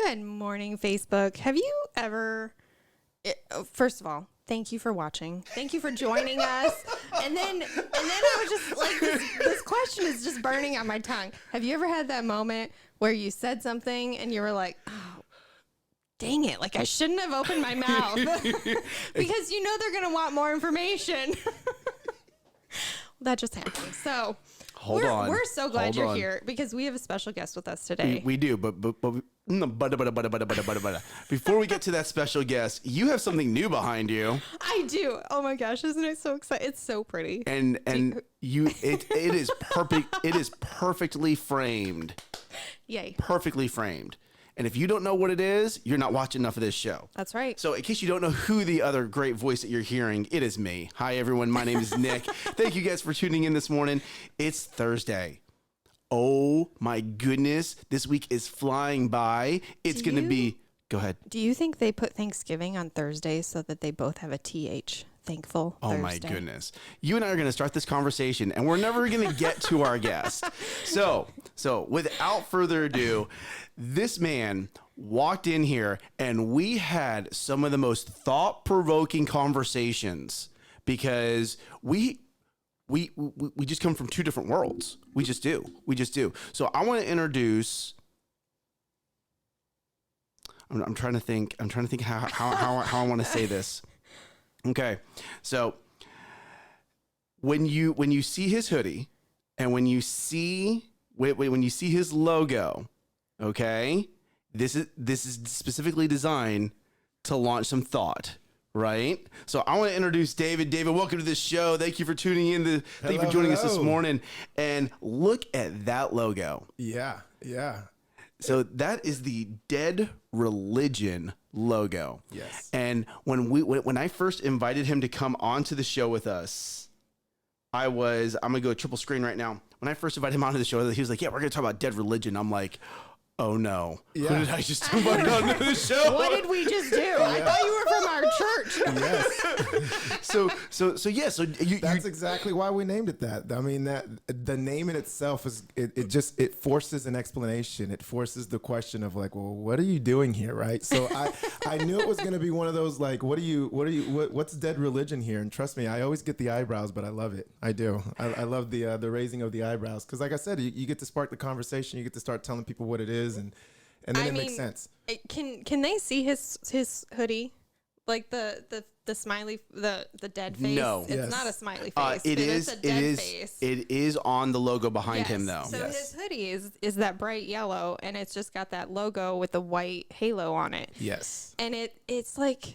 Good morning, Facebook. Have you ever, first of all, thank you for watching. Thank you for joining us. And then I was just like, this question is just burning on my tongue. Have you ever had that moment where you said something and you were like, oh, dang it, like I shouldn't have opened my mouth because you know they're going to want more information. That just happened. So we're so glad you're here because we have a special guest with us today. We do, but before we get to that special guest, you have something new behind you. I do. Oh my gosh, isn't it so exciting? It's so pretty. And it is perfect. It is perfectly framed. Yay. Perfectly framed. And if you don't know what it is, you're not watching enough of this show. That's right. So in case you don't know who the other great voice that you're hearing, it is me. Hi, everyone. My name is Nick. Thank you guys for tuning in this morning. It's Thursday. Oh, my goodness. This week is flying by. It's going to be... Go ahead. Do you think they put Thanksgiving on Thursday so that they both have a TH? Thankful Oh Thursday. my goodness. You and I are going to start this conversation and we're never going to get to our guest. So without further ado, this man walked in here and we had some of the most thought-provoking conversations because we just come from two different worlds. We just do. So I want to introduce... I'm trying to think how I want to say this. Okay, so when you see his hoodie and when you see his logo, okay, this is specifically designed to launch some thought, right? So I want to introduce David. David, welcome to this show. Thank you for tuning in. Thank you for joining us this morning. And look at that logo. Yeah. So that is the Dead Religion logo. Yes. And when I first invited him to come onto the show with us, I'm gonna go triple screen right now. When I first invited him onto the show, he was like, "Yeah, we're gonna talk about Dead Religion." I'm like, "Oh no, yeah. Who did I just invite onto the show? What did we just do? I thought you were from our church." Yes. So That's exactly why we named it that. I mean, that the name in itself is it forces an explanation. It forces the question of like, well, what are you doing here, right? So I knew it was going to be one of those like, what's Dead Religion here? And trust me, I always get the eyebrows, but I love it. I do. I love the raising of the eyebrows because, like I said, you get to spark the conversation. You get to start telling people what it is, and then it makes sense. Can they see his hoodie? Like the smiley, the dead face? No. It's not a smiley face. It's a dead face. It is on the logo behind him, though. So his hoodie is that bright yellow, and it's just got that logo with the white halo on it. Yes. And it's like,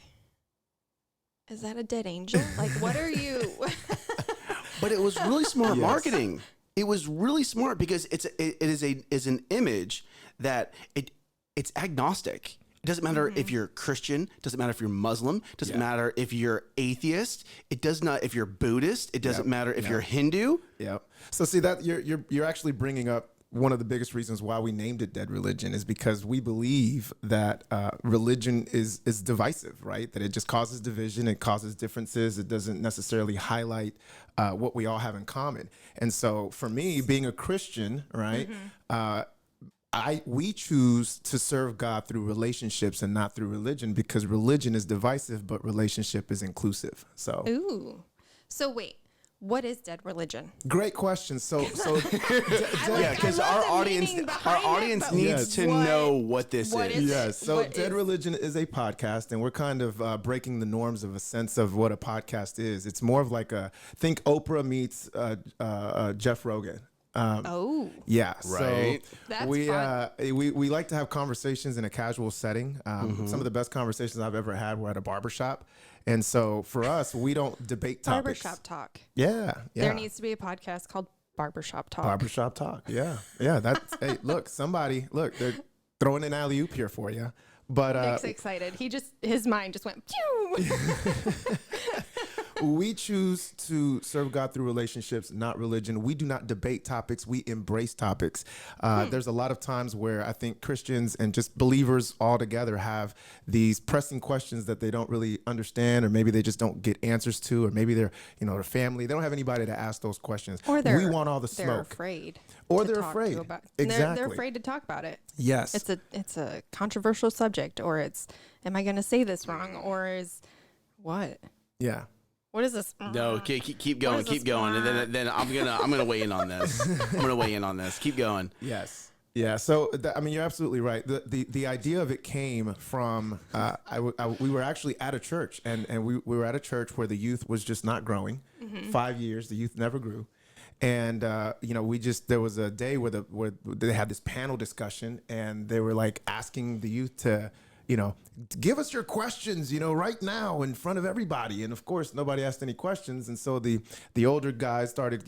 is that a dead angel? Like, what are you? But it was really smart Yes. marketing. It was really smart because it is an image that it's agnostic. It doesn't matter if you're Christian. It doesn't matter if you're Muslim. It doesn't matter if you're atheist. It does not if you're Buddhist. It doesn't matter if you're Hindu. Yep. So see that you're actually bringing up one of the biggest reasons why we named it Dead Religion is because we believe that religion is divisive, right? That it just causes division, it causes differences, it doesn't necessarily highlight what we all have in common. And so for me, being a Christian, right, we choose to serve God through relationships and not through religion because religion is divisive, but relationship is inclusive. So, Ooh. So wait, what is Dead Religion? great question. So Yeah, because our audience needs to know what this What is. is Yes. it? So What Dead is- Religion is a podcast, and we're kind of breaking the norms of a sense of what a podcast is. It's more of like think Oprah meets Jeff Rogan. Oh. Yeah, Right. So That's we fun. we like to have conversations in a casual setting. Some of the best conversations I've ever had were at a barbershop, and so for us, we don't debate topics. Barbershop talk. Yeah. There needs to be a podcast called Barbershop Talk. Barbershop talk. Yeah. That's hey, look, they're throwing an alley oop here for you. But Nick's excited. His mind just went pew. We choose to serve God through relationships, not religion. We do not debate topics. We embrace topics. There's a lot of times where I think Christians and just believers all together have these pressing questions that they don't really understand, or maybe they just don't get answers to, or maybe they're, their family, they don't have anybody to ask those questions. Or we want all the they're smoke. afraid. Or to they're talk to afraid. about- Exactly. They're afraid to talk about it. Yes. It's a controversial subject, or it's, am I going to say this wrong, or is what? Yeah. What is this? No, okay, keep going, What is keep this? going, and then I'm gonna weigh in on this. I'm gonna weigh in on this. Keep going. Yes. Yeah. So, you're absolutely right. The idea of it came from, we were actually at a church, and we were at a church where the youth was just not growing. 5 years, the youth never grew. And, there was a day where they had this panel discussion, and they were like asking the youth to, give us your questions, right now in front of everybody. And of course, nobody asked any questions. And so the older guys started,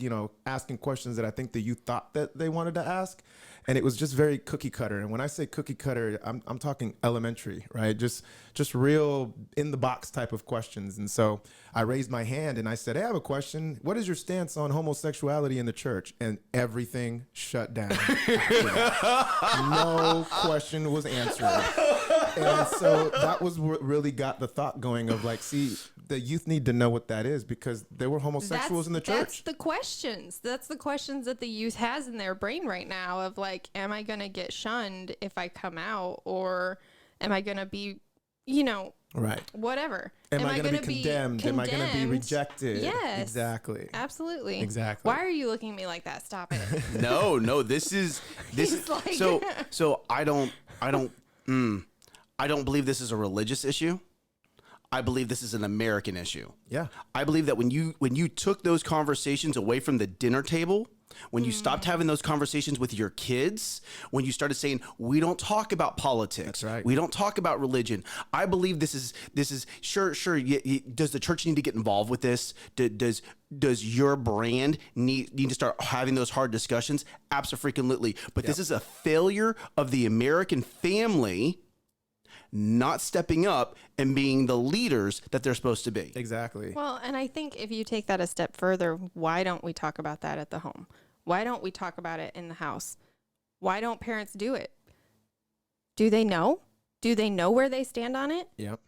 asking questions that I think the youth thought that they wanted to ask. And it was just very cookie cutter. And when I say cookie cutter, I'm talking elementary, right? Just real in the box type of questions. And so I raised my hand and I said, hey, I have a question. What is your stance on homosexuality in the church? And everything shut down. No question was answered. And so that was what really got the thought going of like, see, the youth need to know what that is, because there were homosexuals in the church. That's the questions. That's the questions that the youth has in their brain right now of like, am I going to get shunned if I come out, or am I going to be, Right. whatever. Am I going to be condemned? Am I going to be rejected? Yes. Exactly. Absolutely. Exactly. Why are you looking at me like that? Stop it. No, this is He's like- so I don't believe this is a religious issue. I believe this is an American issue. Yeah. I believe that when you took those conversations away from the dinner table, when you stopped having those conversations with your kids, when you started saying, we don't talk about politics, That's right. we don't talk about religion. I believe this is sure. Does the church need to get involved with this? Does your brand need to start having those hard discussions? Absolutely. But this is a failure of the American family not stepping up and being the leaders that they're supposed to be. Exactly. Well, and I think if you take that a step further, why don't we talk about that at the home? Why don't we talk about it in the house? Why don't parents do it? Do they know? Do they know where they stand on it? Yep.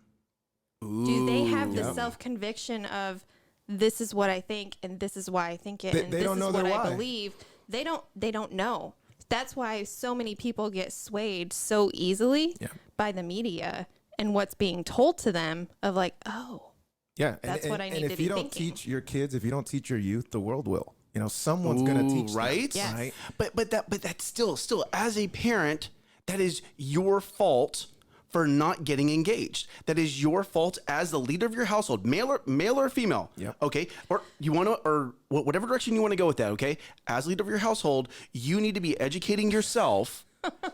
Do they have the Yep. self-conviction of this is what I think and this is why I think it, They and this don't is know what their I why. believe? They don't know. That's why so many people get swayed so easily Yeah. by the media and what's being told to them of like, oh, Yeah. That's what I need and to if be you don't thinking. teach your kids, if you don't teach your youth, the world will. Someone's going to teach them, right? Yes. right? But that's still as a parent, that is your fault for not getting engaged. That is your fault as the leader of your household, male or female. Yep. Okay. Or you want to, or whatever direction you want to go with that. Okay. As leader of your household, you need to be educating yourself.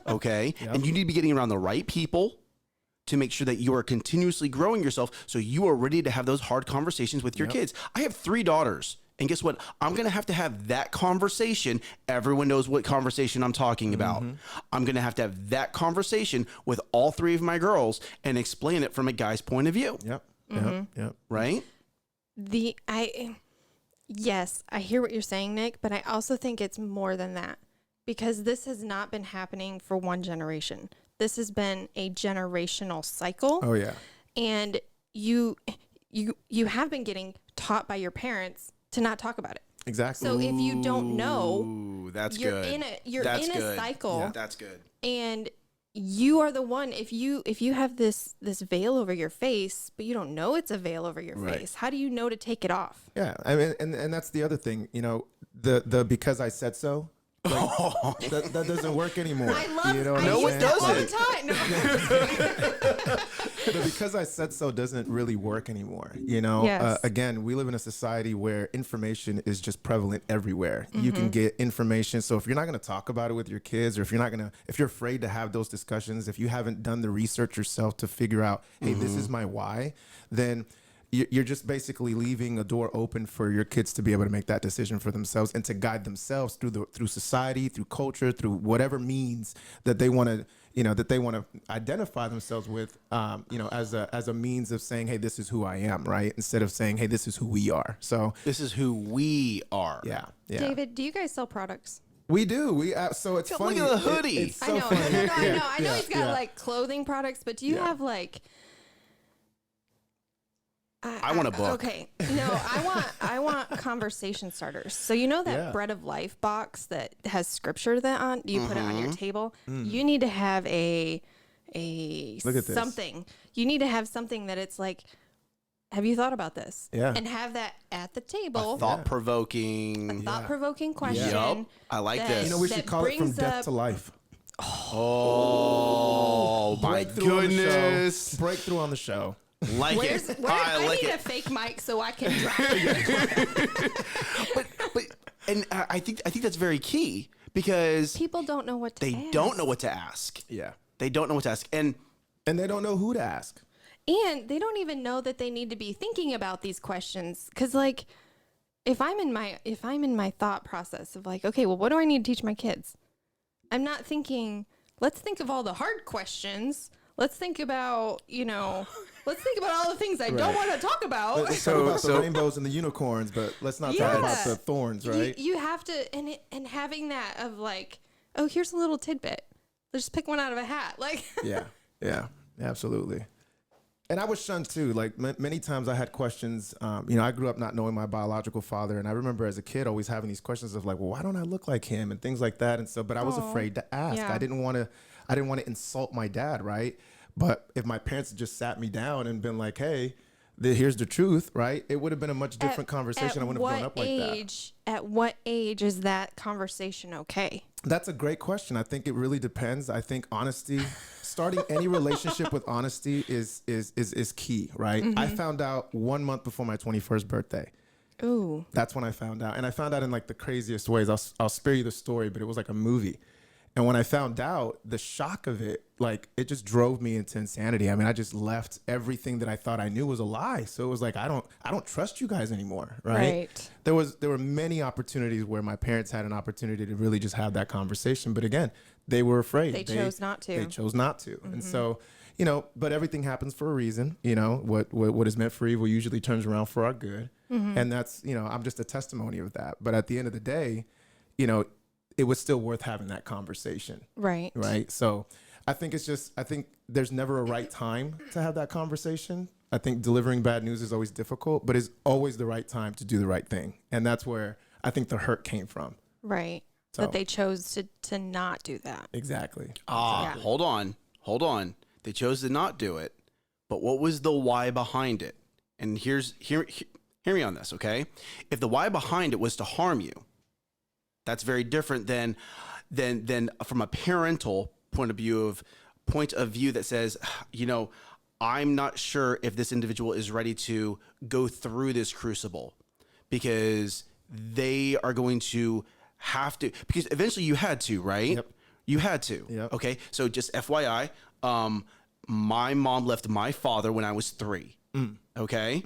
Okay. Yep. And you need to be getting around the right people to make sure that you are continuously growing yourself, so you are ready to have those hard conversations with your kids. I have 3 daughters. And guess what? I'm going to have that conversation. Everyone knows what conversation I'm talking about. I'm going to have that conversation with all 3 of my girls and explain it from a guy's point of view. Yep. Mm-hmm. Yep. Yep. Right? Yes, I hear what you're saying, Nick, but I also think it's more than that, because this has not been happening for one generation. This has been a generational cycle. Oh, yeah. And you have been getting taught by your parents to not talk about it. Exactly. So if you don't know, Ooh, that's you're good. in That's a good. cycle. Yeah. That's good. And you are the one, if you have this veil over your face, but you don't know it's a veil over your Right. face, how do you know to take it off? Yeah. I mean, and that's the other thing, the because I said so. Like, that doesn't work anymore. I love you know what I I'm No, use it saying? that all the doesn't. time. No. The because I said so doesn't really work anymore. Yes. Again, we live in a society where information is just prevalent everywhere. You can get information. So if you're not going to talk about it with your kids, or if you're afraid to have those discussions, if you haven't done the research yourself to figure out, hey, this is my why, then you're just basically leaving a door open for your kids to be able to make that decision for themselves and to guide themselves through society, through culture, through whatever means that they want to, you know, that they want to identify themselves with, you know, as a means of saying, hey, this is who I am, right? Instead of saying, hey, this is who we are. So This is who we are. yeah. David, do you guys sell products? We do. So it's Look funny. at the hoodie. It's I so know. funny. I know. Yeah, I know yeah, he's got yeah. like clothing products, but do you Yeah. have like? I want a book. Okay, no, I want conversation starters. So you know that Yeah. Bread of Life box that has scripture that on you put it on Mm-hmm. your table. You need to have a Look at this. something. You need to have something that it's like. Have you thought about this? Yeah. And have that at the table. Thought-provoking. Thought-provoking question. Yup. I like that- this. You know, we that should call it from brings death up- to life. Oh, my Breakthrough on the show. goodness. Breakthrough on the show. Like Where's, it. where, I like need it. a fake mic so I can drop it. But and I think that's very key because People don't know what to they ask. don't know what to ask. Yeah. They don't know what to ask. And And they don't know who to ask. And they don't even know that they need to be thinking about these questions. Cause like if I'm in my thought process of like, okay, well, what do I need to teach my kids? I'm not thinking, let's think of all the hard questions. Let's think about, let's think about all the things I don't Right. want to talk about. Let's talk about the rainbows and the unicorns, but let's not talk about Yeah. the thorns, right? You have to, and having that of like, oh, here's a little tidbit. Let's just pick one out of a hat. Like, Yeah, absolutely. And I was shunned too. Like many times I had questions. I grew up not knowing my biological father. And I remember as a kid always having these questions of like, well, why don't I look like him and things like that. And so, but I was afraid to ask. Yeah. I didn't want to insult my dad. Right. But if my parents had just sat me down and been like, hey, here's the truth. Right. It would have been a much different conversation. I wouldn't have grown up like that. At what age is that conversation okay? That's a great question. I think it really depends. I think honesty, starting any relationship with honesty is key, right? I found out 1 month before my 21st birthday. Ooh. That's when I found out. And I found out in like the craziest ways. I'll spare you the story, but it was like a movie. And when I found out, the shock of it, like it just drove me into insanity. I mean, I just left everything that I thought I knew was a lie. So it was like, I don't trust you guys anymore. Right. There were many opportunities where my parents had an opportunity to really just have that conversation. But again, they were afraid. They chose not to. They chose not to. And so, but everything happens for a reason. What is meant for evil usually turns around for our good. And that's, I'm just a testimony of that. But at the end of the day, it was still worth having that conversation. Right. Right. So I think there's never a right time to have that conversation. I think delivering bad news is always difficult, but it's always the right time to do the right thing. And that's where I think the hurt came from. Right. So- That they chose to not do that. Exactly. Yeah. Hold on. They chose to not do it, but what was the why behind it? And hear me on this, okay? If the why behind it was to harm you, that's very different than from a parental point of view that says, I'm not sure if this individual is ready to go through this crucible because they are going to have to, because eventually you had to, right? Yep. You had to. Yep. Okay. So just FYI, my mom left my father when I was 3. Okay.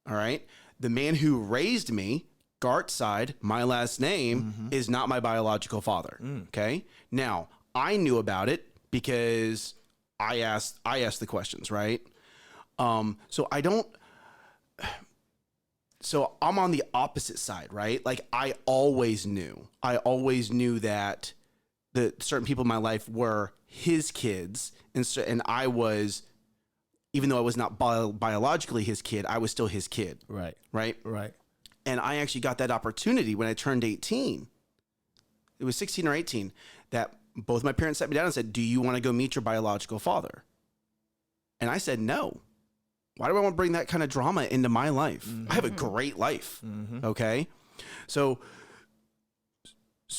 All right. The man who raised me, Gartside, my last name, is not my biological father. Okay. Now I knew about it because I asked the questions, right? So I'm on the opposite side, right? Like I always knew that the certain people in my life were his kids, and I was, even though I was not biologically his kid, I was still his kid. Right. Right. Right. And I actually got that opportunity when I turned 18. It was 16 or 18 that both my parents sat me down and said, do you want to go meet your biological father? And I said, no. Why do I want to bring that kind of drama into my life? I have a great life. Okay. So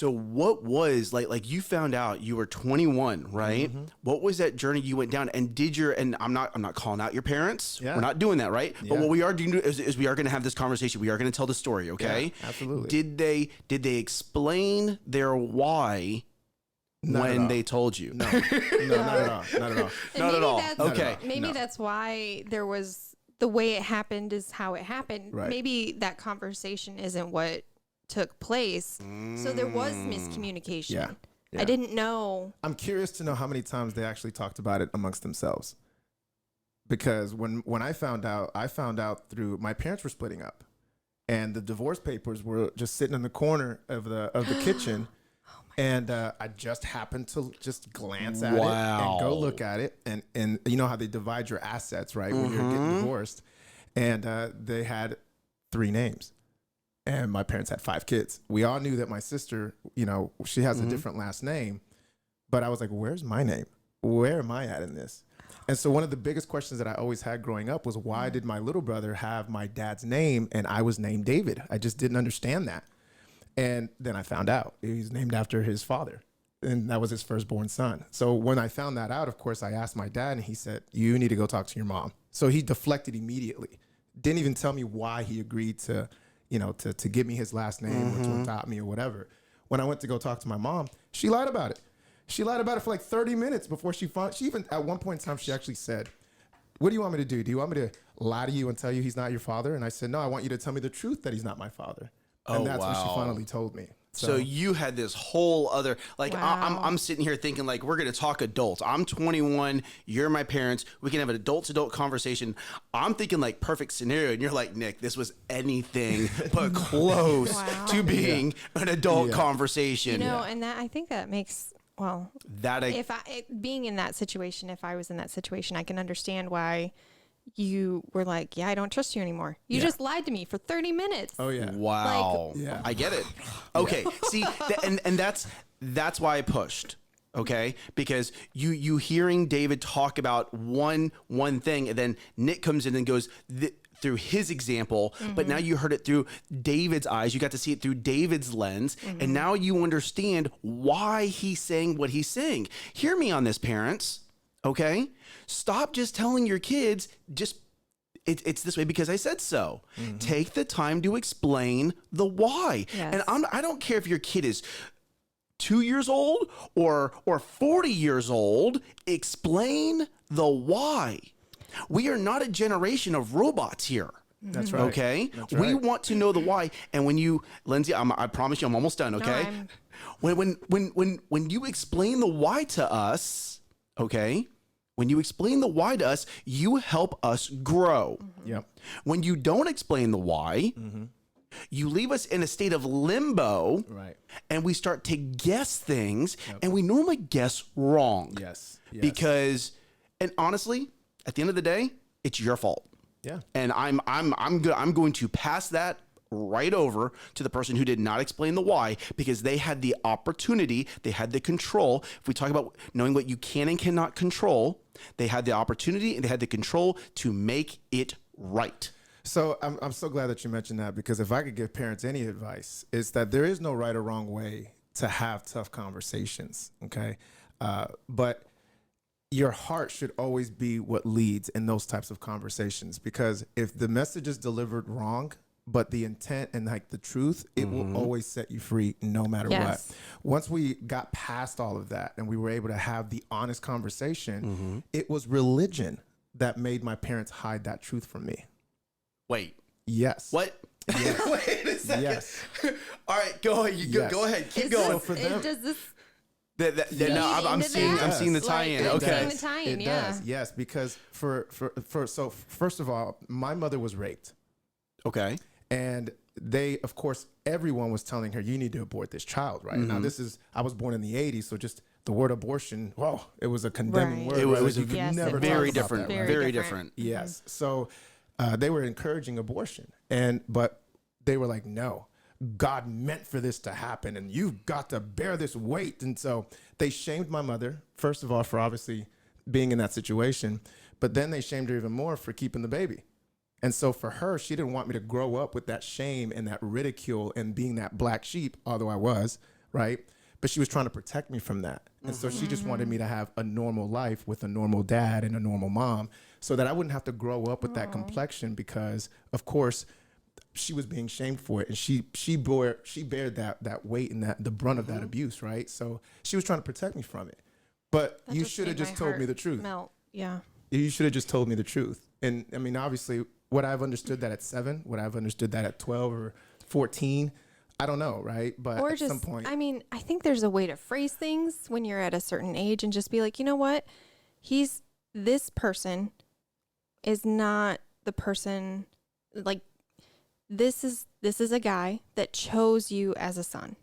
what was like you found out you were 21, right? What was that journey you went down, and and I'm not calling out your parents. Yeah. We're not doing that, right? Yeah. But what we are doing is we are going to have this conversation. We are going to tell the story, okay? Yeah, absolutely. Did they explain their why Not at when all. they told you? No, not at all. Not at all. And Not at maybe all. that's- Okay. Maybe No. that's why there was the way it happened is how it happened. Right. Maybe that conversation isn't what took place. So there was miscommunication. Yeah. I didn't know. I'm curious to know how many times they actually talked about it amongst themselves. Because when I found out through my parents were splitting up, and the divorce papers were just sitting in the corner of the kitchen, and I just happened to just glance at it and go look at it, and you know how they divide your assets, right, when you're getting divorced, and they had 3 names. And my parents had 5 kids. We all knew that my sister, you know, she has a different last name. But I was like, where's my name? Where am I at in this? And so one of the biggest questions that I always had growing up was, why did my little brother have my dad's name and I was named David? I just didn't understand that. And then I found out he's named after his father. And that was his firstborn son. So when I found that out, of course, I asked my dad, and he said, you need to go talk to your mom. So he deflected immediately. Didn't even tell me why he agreed to, you know, to give me his last name or to adopt me or whatever. When I went to go talk to my mom, she lied about it. She lied about it for like 30 minutes before she even at one point in time, she actually said, what do you want me to do? Do you want me to lie to you and tell you he's not your father? And I said, no, I want you to tell me the truth that he's not my father. And that's when she finally told me. So you had this whole other, like, I'm sitting here thinking, like, we're going to talk adults. I'm 21. You're my parents. We can have an adult-to-adult conversation. I'm thinking, like, perfect scenario. And you're like, Nick, this was anything but close to being an adult conversation. You know, and that I think that makes, well, being in that situation, if I was in that situation, I can understand why you were like, yeah, I don't trust you anymore. You just lied to me for 30 minutes. Oh yeah. Wow. Like, I get it. Okay. See, and that's why I pushed. Okay. Because you hearing David talk about one thing, and then Nick comes in and goes through his example, but now you heard it through David's eyes. You got to see it through David's lens. And now you understand why he's saying what he's saying. Hear me on this, parents. Okay? Stop just telling your kids, it's this way because I said so. Take the time to explain the why. Yes. And I don't care if your kid is 2 years old or 40 years old. Explain the why. We are not a generation of robots here. That's right. Okay? That's We right. want to know the why. And when you, Lindsay, I promise you I'm almost done, okay? When you explain the why to us, okay? When you explain the why to us, you help us grow. Yep. When you don't explain the why, you leave us in a state of limbo, Right. and we start to guess things, and we normally guess wrong. Yes. Because, and honestly, at the end of the day, it's your fault. Yeah. And I'm going to pass that right over to the person who did not explain the why, because they had the opportunity, they had the control. If we talk about knowing what you can and cannot control, they had the opportunity and they had the control to make it right. So I'm so glad that you mentioned that, because if I could give parents any advice, it's that there is no right or wrong way to have tough conversations. Okay. But your heart should always be what leads in those types of conversations, because if the message is delivered wrong, but the intent and like the truth, it will always set you free no matter what. Once we got past all of that and we were able to have the honest conversation, it was religion that made my parents hide that truth from me. Wait. Yes. What? Yes. Wait a second. Yes. All right, go ahead. Go ahead. Keep going. for them- Does this No, I'm seeing the Like, tie-in. I'm Okay. seeing the tie-in, It yeah. does. Yes, because so first of all, my mother was raped. Okay. And they, of course, everyone was telling her, you need to abort this child, right? Now, I was born in the 80s, so just the word abortion, whoa, it was a condemning Right. word. It right? was You could Yes, it never was. talk very about different. that, right? Very different. Yes. So they were encouraging abortion, but they were like, no, God meant for this to happen, and you've got to bear this weight. And so they shamed my mother, first of all, for obviously being in that situation, but then they shamed her even more for keeping the baby. And so for her, she didn't want me to grow up with that shame and that ridicule and being that black sheep, although I was, right? But she was trying to protect me from that. And so she just wanted me to have a normal life with a normal dad and a normal mom, so that I wouldn't have to grow up with that complexion, because, of course, she was being shamed for it. And she bared that weight and the brunt of that abuse, right? So she was trying to protect me from it. But That you just should have made just my told heart me the truth. Melt. Yeah. You should have just told me the truth. And I mean, obviously, would I have understood that at 7? Would I have understood that at 12 or 14? I don't know, right? But Or at just, some point, I mean, I think there's a way to phrase things when you're at a certain age and just be like, you know what? This person is not the person, like, this is a guy that chose you as a son.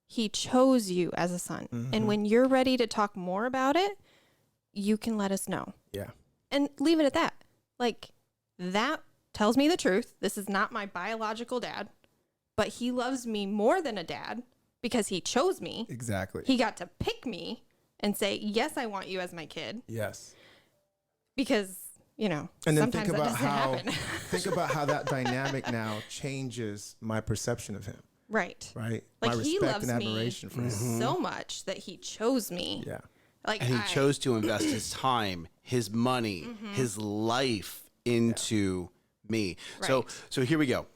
He chose you as a son. And when you're ready to talk more about it, you can let us know. yeah. And leave it at that. Like, that tells me the truth. This is not my biological dad, but he loves me more than a dad because he chose me. Exactly. He got to pick me and say, yes, I want you as my kid. Yes. Because, you know, And then sometimes think about that doesn't how happen. think about how that dynamic now changes my perception of him, Right. right? Like, My he respect loves and me admiration for him. so much that he chose me. Yeah. Like, And he chose to invest his time, his money, his life into me. Right. So here we go.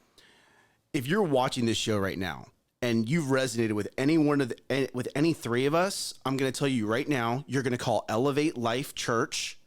If you're watching this show right now and you've resonated with any one of with any three of us, I'm going to tell you right now, you're going to call Elevate Life Church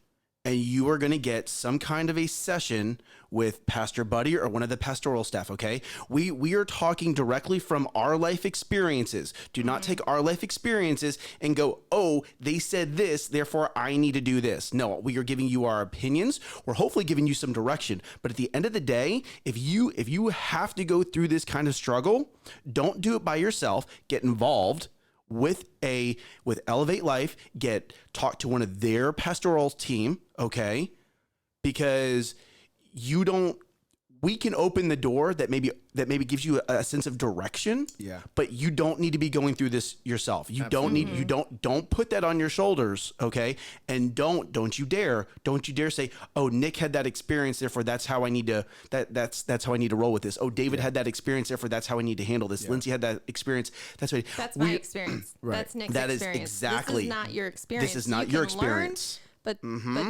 and you are going to get some kind of a session with Pastor Buddy or one of the pastoral staff, okay? We are talking directly from our life experiences. Do not take our life experiences and go, oh, they said this, therefore I need to do this. No, we are giving you our opinions. We're hopefully giving you some direction. But at the end of the day, if you have to go through this kind of struggle, don't do it by yourself. Get involved with Elevate Life, talk to one of their pastoral team, okay? Because we can open the door that maybe gives you a sense of direction. Yeah. But you don't need to be going through this yourself. You don't put that on your shoulders, okay? And don't you dare say, oh, Nick had that experience, therefore that's how I need to that's how I need to roll with this. Oh, David had that experience, therefore that's how I need to handle this. Lindsay had that experience. That's my experience. Right. That's Nick's That is experience. exactly. This is not your experience. This is not You your can learn, experience. but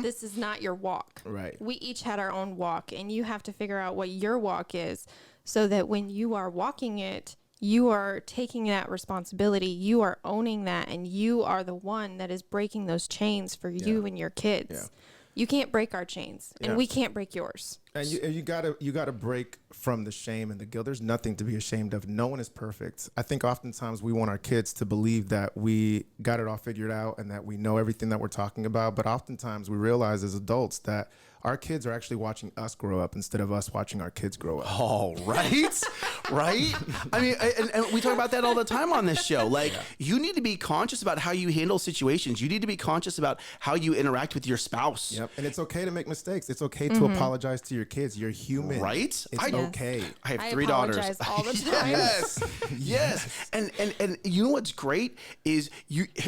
this is not your walk. Right. We each had our own walk, and you have to figure out what your walk is so that when you are walking it, you are taking that responsibility, you are owning that, and you are the one that is breaking those chains for you and your kids. Yeah. You can't break our chains, and Yeah. we can't break yours. And you gotta break from the shame and the guilt. There's nothing to be ashamed of. No one is perfect. I think oftentimes we want our kids to believe that we got it all figured out and that we know everything that we're talking about. But oftentimes we realize as adults that our kids are actually watching us grow up instead of us watching our kids grow up. Oh, right? Right? I mean, and we talk about that all the time on this show. Like, you need to be conscious about how you handle situations. You need to be conscious about how you interact with your spouse. Yep. And it's okay to make mistakes. It's okay to apologize to your kids. You're human. Right? It's I- okay. I have I 3 daughters. apologize all the time. Yes. Yes. And you know what's great is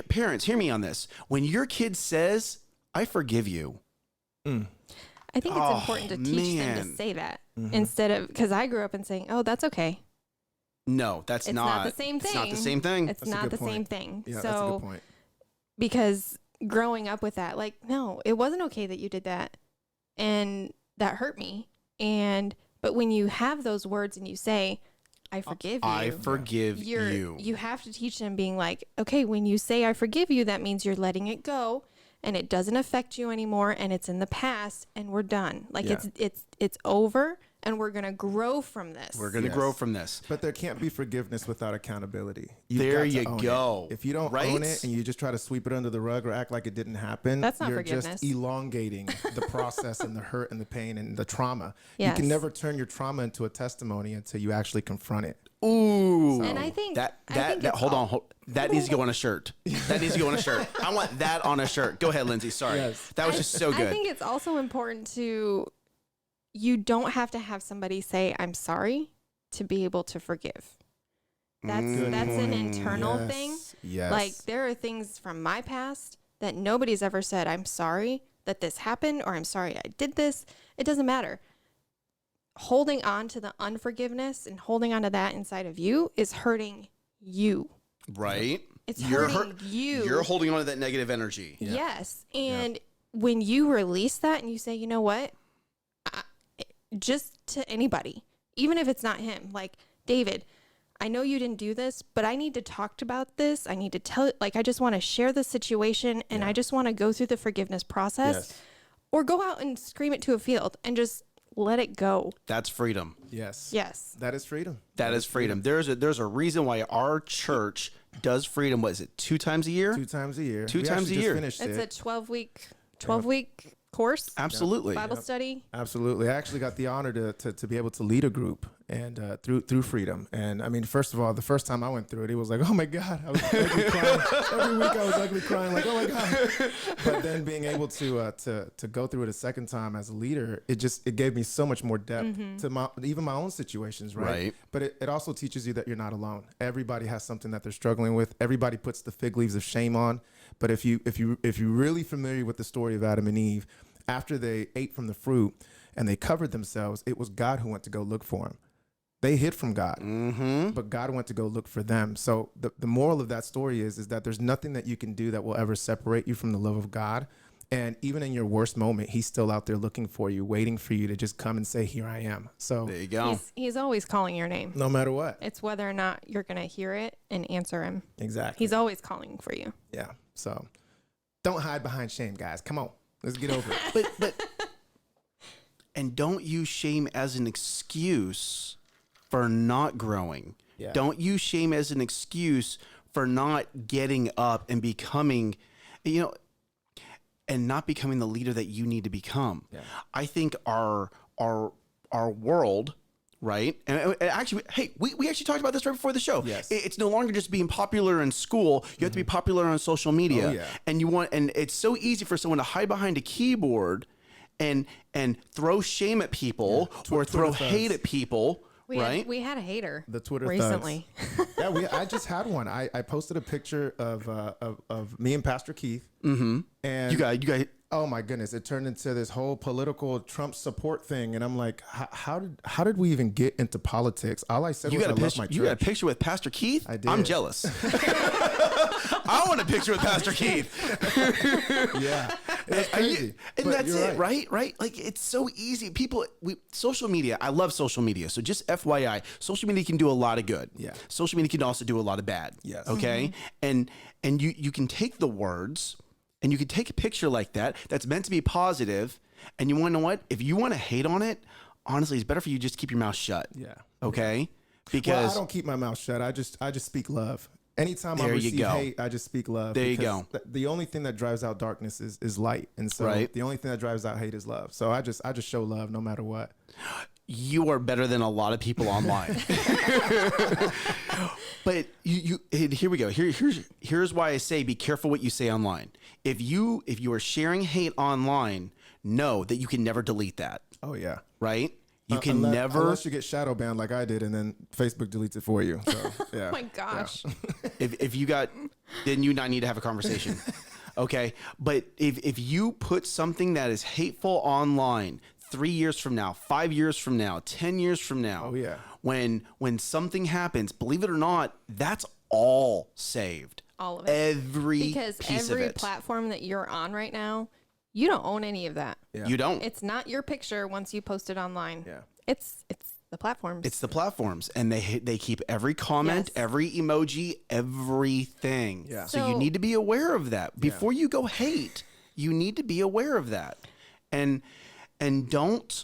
parents, hear me on this. When your kid says, I forgive you. I think it's important to teach them man. to say that instead of, because I grew up in saying, oh, that's okay. No, that's It's not the same It's not the thing. same thing. It's That's a not good the point. same thing. Yeah, that's a good So, point. because growing up with that, like, no, it wasn't okay that you did that. And that hurt me. But when you have those words and you say, I forgive you. I forgive you. You have to teach them being like, okay, when you say I forgive you, that means you're letting it go and it doesn't affect you anymore and it's in the past and we're done. Like Yeah. it's over and we're going to grow from this. We're going to Yes. grow from this. But there can't be forgiveness without accountability. There got to you own it. go. If you don't Right? own it and you just try to sweep it under the rug or act like it didn't happen, That's not you're forgiveness. just elongating the process and the hurt and the pain and the trauma. You Yes. can never turn your trauma into a testimony until you actually confront it. Ooh. And I think that it's hold all- on. That needs to go on a shirt. That needs to go on a shirt. I want that on a shirt. Go ahead, Lindsay. Sorry. Yes. That was just so good. I think it's also important you don't have to have somebody say I'm sorry to be able to forgive. That's an internal Yes. thing. Yes. Like there are things from my past that nobody's ever said I'm sorry that this happened or I'm sorry I did this. It doesn't matter. Holding on to the unforgiveness and holding on to that inside of you is hurting you. Right? It's You're hurting you. You're holding on to that negative energy. Yes. And when you release that and you say, you know what, just to anybody, even if it's not him, like David, I know you didn't do this, but I need to talk about this. I need to tell it, like, I just want to share the situation and I just want to go through the forgiveness process Yes. or go out and scream it to a field and just let it go. That's freedom. Yes. Yes. That is freedom. That is freedom. There's a reason why our church does freedom. What is it? 2 times a year? 2 times a year. Two We times actually a just year. finished It's it. a 12-week course. Absolutely. Bible study. Absolutely. I actually got the honor to be able to lead a group and through freedom. And I mean, first of all, the first time I went through it, it was like, oh my God, I was ugly crying. Every week I was ugly crying, like, oh my God. But then being able to go through it a second time as a leader, it gave me so much more depth to even my own situations, right? Right. But it also teaches you that you're not alone. Everybody has something that they're struggling with. Everybody puts the fig leaves of shame on. But if you're really familiar with the story of Adam and Eve, after they ate from the fruit and they covered themselves, it was God who went to go look for them. They hid from God, but God went to go look for them. So the moral of that story is that there's nothing that you can do that will ever separate you from the love of God. And even in your worst moment, he's still out there looking for you, waiting for you to just come and say, here I am. So There you go. He's always calling your name. no matter what. It's whether or not you're going to hear it and answer him. Exactly. He's always calling for you. Yeah. So don't hide behind shame, guys. Come on. Let's get over it. But and don't use shame as an excuse for not growing. Yeah. Don't use shame as an excuse for not getting up and becoming, and not becoming the leader that you need to become. Yeah. I think our world, right? And actually, hey, we actually talked about this right before the show. Yes. It's no longer just being popular in school. You have to be popular on social media. Oh, yeah. And it's so easy for someone to hide behind a keyboard and throw shame at people or throw Twitter hate thugs. at people. Right? We had a hater. The Twitter recently. Yeah, I just had one. I posted a picture of me and Pastor Keith. Mm-hmm. And You got. oh my goodness, it turned into this whole political Trump support thing, and I'm like, how did we even get into politics? All I said was I love my church. You got a picture with Pastor Keith? I did. I'm jealous. I want a picture with Pastor Keith. Yeah, it's crazy. And But that's you're it, right? Like, it's so easy. Social media, I love social media. So just FYI, social media can do a lot of good. Yeah. Social media can also do a lot of bad. Yes. Okay. And you can take the words and you can take a picture like that that's meant to be positive, and you want to know what? If you want to hate on it, honestly, it's better for you just keep your mouth shut. Yeah. Okay. Well, Because I don't keep my mouth shut. I just speak love. Anytime I There you receive go. hate, I just speak love. There you because go. The only thing that drives out darkness is light, and so Right. the only thing that drives out hate is love. So I just show love no matter what. you are better than a lot of people online. But here we go. Here's why I say be careful what you say online. If you are sharing hate online, know that you can never delete that. Oh yeah. Right? You can never. unless you get shadow banned like I did, and then Facebook deletes it for you. So yeah. Oh my gosh. If you got, then you and I need to have a conversation. Okay. But if you put something that is hateful online 3 years from now, 5 years from now, 10 years from now, Oh, yeah. when something happens, believe it or not, that's all saved. All of it. Every Because piece every of it. platform that you're on right now, you don't own any of that. Yeah. You don't. It's not your picture once you post it online. Yeah. It's the platforms. It's the platforms, and they keep every comment, Yes. every emoji, everything. Yeah. So you So- need to be aware of that before you go hate. You need to be aware of that, and don't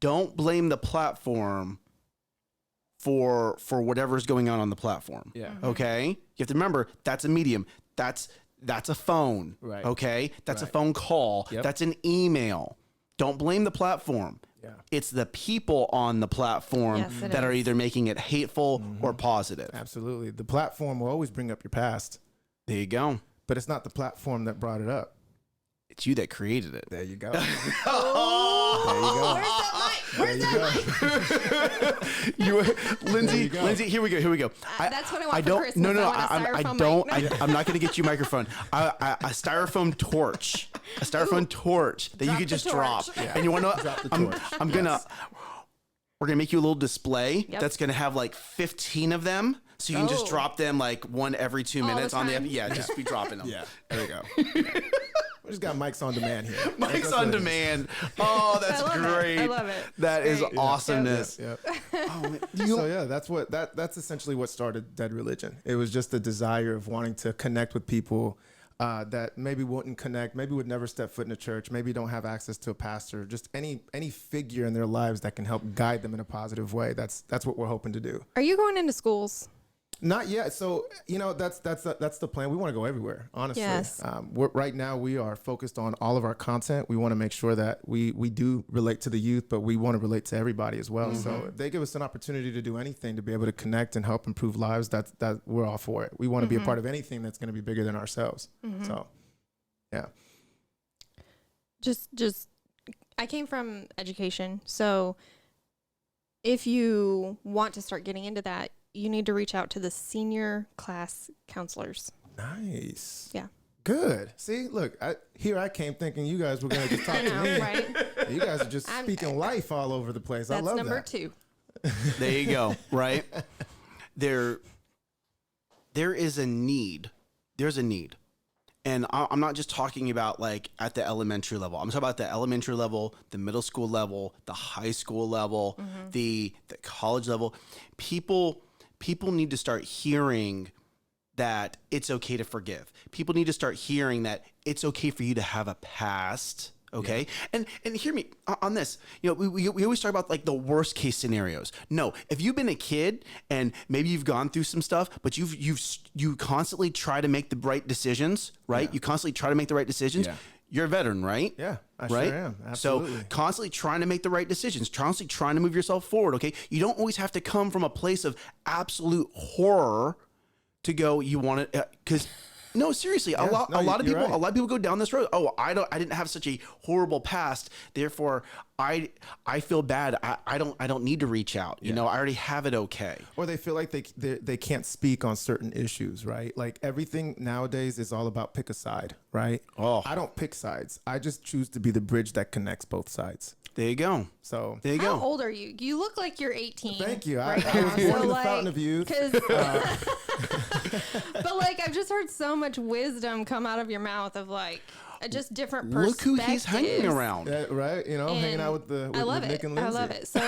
blame the platform for whatever's going on the platform. Yeah. Okay. You have to remember that's a medium. That's a phone. Right. Okay. That's a Right. phone call. Yep. That's an email. Don't blame the platform. Yeah. It's the people on the platform Yes, it that are is. either making it hateful or positive. Absolutely. The platform will always bring up your past, There you go. but it's not the platform that brought it up. It's you that created it. There you go. Where's that mic? Lindsay, go. Lindsay, here we go. That's what I want for don't. Christmas. No, I I want a styrofoam don't. mic. I'm not going to get you a microphone. A styrofoam torch. A styrofoam torch that you Drop could the just torch. drop. And you want to? Drop the torch. I'm gonna. We're gonna make you a little display Yep. that's gonna have like 15 of them, so you can just Oh. drop them like one every 2 All the minutes on the time? yeah, just be dropping them. Yeah. There you go. We just got mics on demand here. Mike's That's on what it is. demand. Oh, that's I love it. great. I love it. That It's is great. awesomeness. Yep. Oh, man. So yeah, that's essentially what started Dead Religion. It was just the desire of wanting to connect with people that maybe wouldn't connect, maybe would never step foot in a church, maybe don't have access to a pastor, just any figure in their lives that can help guide them in a positive way. That's what we're hoping to do. Are you going into schools? Not yet. So, that's the plan. We want to go everywhere, honestly. Yes. Right now we are focused on all of our content. We want to make sure that we do relate to the youth, but we want to relate to everybody as well. So if they give us an opportunity to do anything, to be able to connect and help improve lives, that we're all for it. We want to be a part of anything that's going to be bigger than ourselves. So, yeah. Just I came from education. So if you want to start getting into that, you need to reach out to the senior class counselors. Nice. Yeah. Good. See, look, I came thinking you guys were going to just talk to me. Right? You guys are just speaking life all over the place. I That's love number that. 2. There you go. Right. There is a need. There's a need. And I'm not just talking about like at the elementary level. I'm talking about the elementary level, the middle school level, the high school level, the college level. People need to start hearing that it's okay to forgive. People need to start hearing that it's okay for you to have a past. Okay. Yeah. And hear me on this. We always talk about like the worst case scenarios. No, if you've been a kid and maybe you've gone through some stuff, but you constantly try to make the right decisions, right? Yeah. You constantly try to make the right decisions. Yeah. You're a veteran, right? Yeah, I right? sure am. Absolutely. So constantly trying to make the right decisions, constantly trying to move yourself forward. Okay. You don't always have to come from a place of absolute horror to go, you want it, because no, seriously, a lot of people go down this road. Oh, I didn't have such a horrible past, therefore I feel bad. I don't need to reach out. I already have it okay. Or they feel like they can't speak on certain issues, right? Like everything nowadays is all about pick a side, right? Oh. I don't pick sides. I just choose to be the bridge that connects both sides. There you go. So there you How go. old are you? You look like you're 18. Thank you. Right I was now. born in the fountain of youth. But like I've just heard so much wisdom come out of your mouth of like just different perspectives. Look who he's hanging around. Yeah, right? Hanging out with I love Nick it. and Lindsay. I love it. So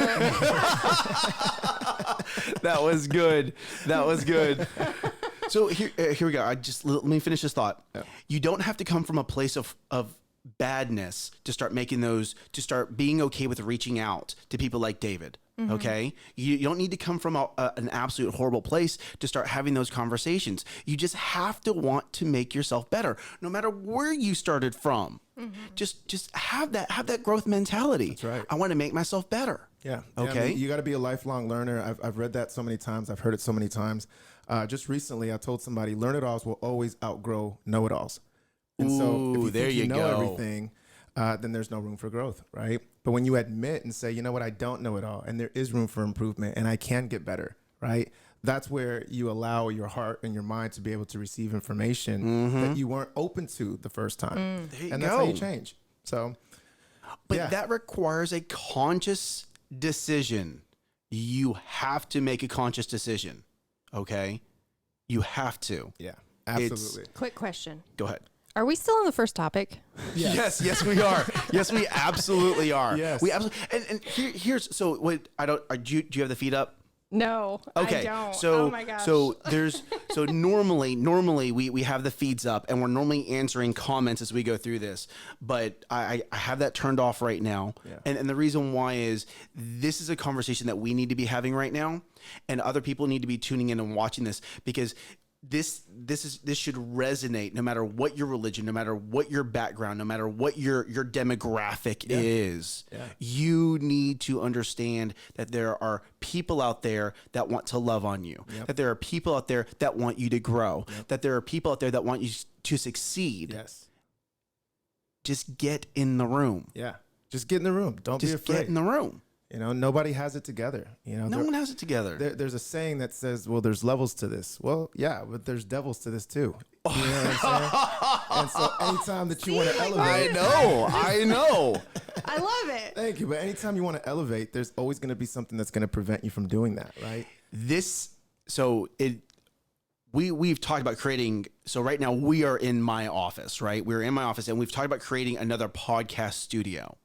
That was good. That was good. So here we go. Let me finish this thought. Yeah. You don't have to come from a place of badness to start being okay with reaching out to people like David. Okay. You don't need to come from an absolute horrible place to start having those conversations. You just have to want to make yourself better, no matter where you started from. Just have that growth mentality. That's right. I want to make myself better. Yeah. Okay. I mean, you got to be a lifelong learner. I've read that so many times. I've heard it so many times. Just recently, I told somebody, learn-it-alls will always outgrow know-it-alls. And so if you there think you you know go. everything, then there's no room for growth, right? But when you admit and say, you know what, I don't know it all, and there is room for improvement, and I can get better, right? That's where you allow your heart and your mind to be able to receive information that you weren't open to the first time. There you And go. that's how you change. So, But yeah. that requires a conscious decision. You have to make a conscious decision. Okay? You have to. yeah, absolutely. quick question. Go ahead. Are we still on the first topic? Yes, we are. Yes, we absolutely are. Yes. We absolutely. And here's so wait. Do you have the feed up? No, Okay. I don't. So oh my gosh. so normally we have the feeds up and we're normally answering comments as we go through this, but I have that turned off right now. Yeah. And the reason why is this is a conversation that we need to be having right now, and other people need to be tuning in and watching this, because this should resonate no matter what your religion, no matter what your background, no matter what your demographic is. Yeah. You need to understand that there are people out there that want to love on you, that there are people out there that want you to grow, that there are people out there that want you to succeed. Yes. Just get in the room. Yeah. Just get in the room. Don't be Just afraid. get in the room. Nobody has it together. No one has it together. There's a saying that says, well, there's levels to this. Well, yeah, but there's devils to this too. You know what I'm saying? And so anytime that you want to elevate. I know. I love it. Thank you. But anytime you want to elevate, there's always going to be something that's going to prevent you from doing that, right? We've talked about creating. So right now we are in my office, right? We're in my office and we've talked about creating another podcast studio.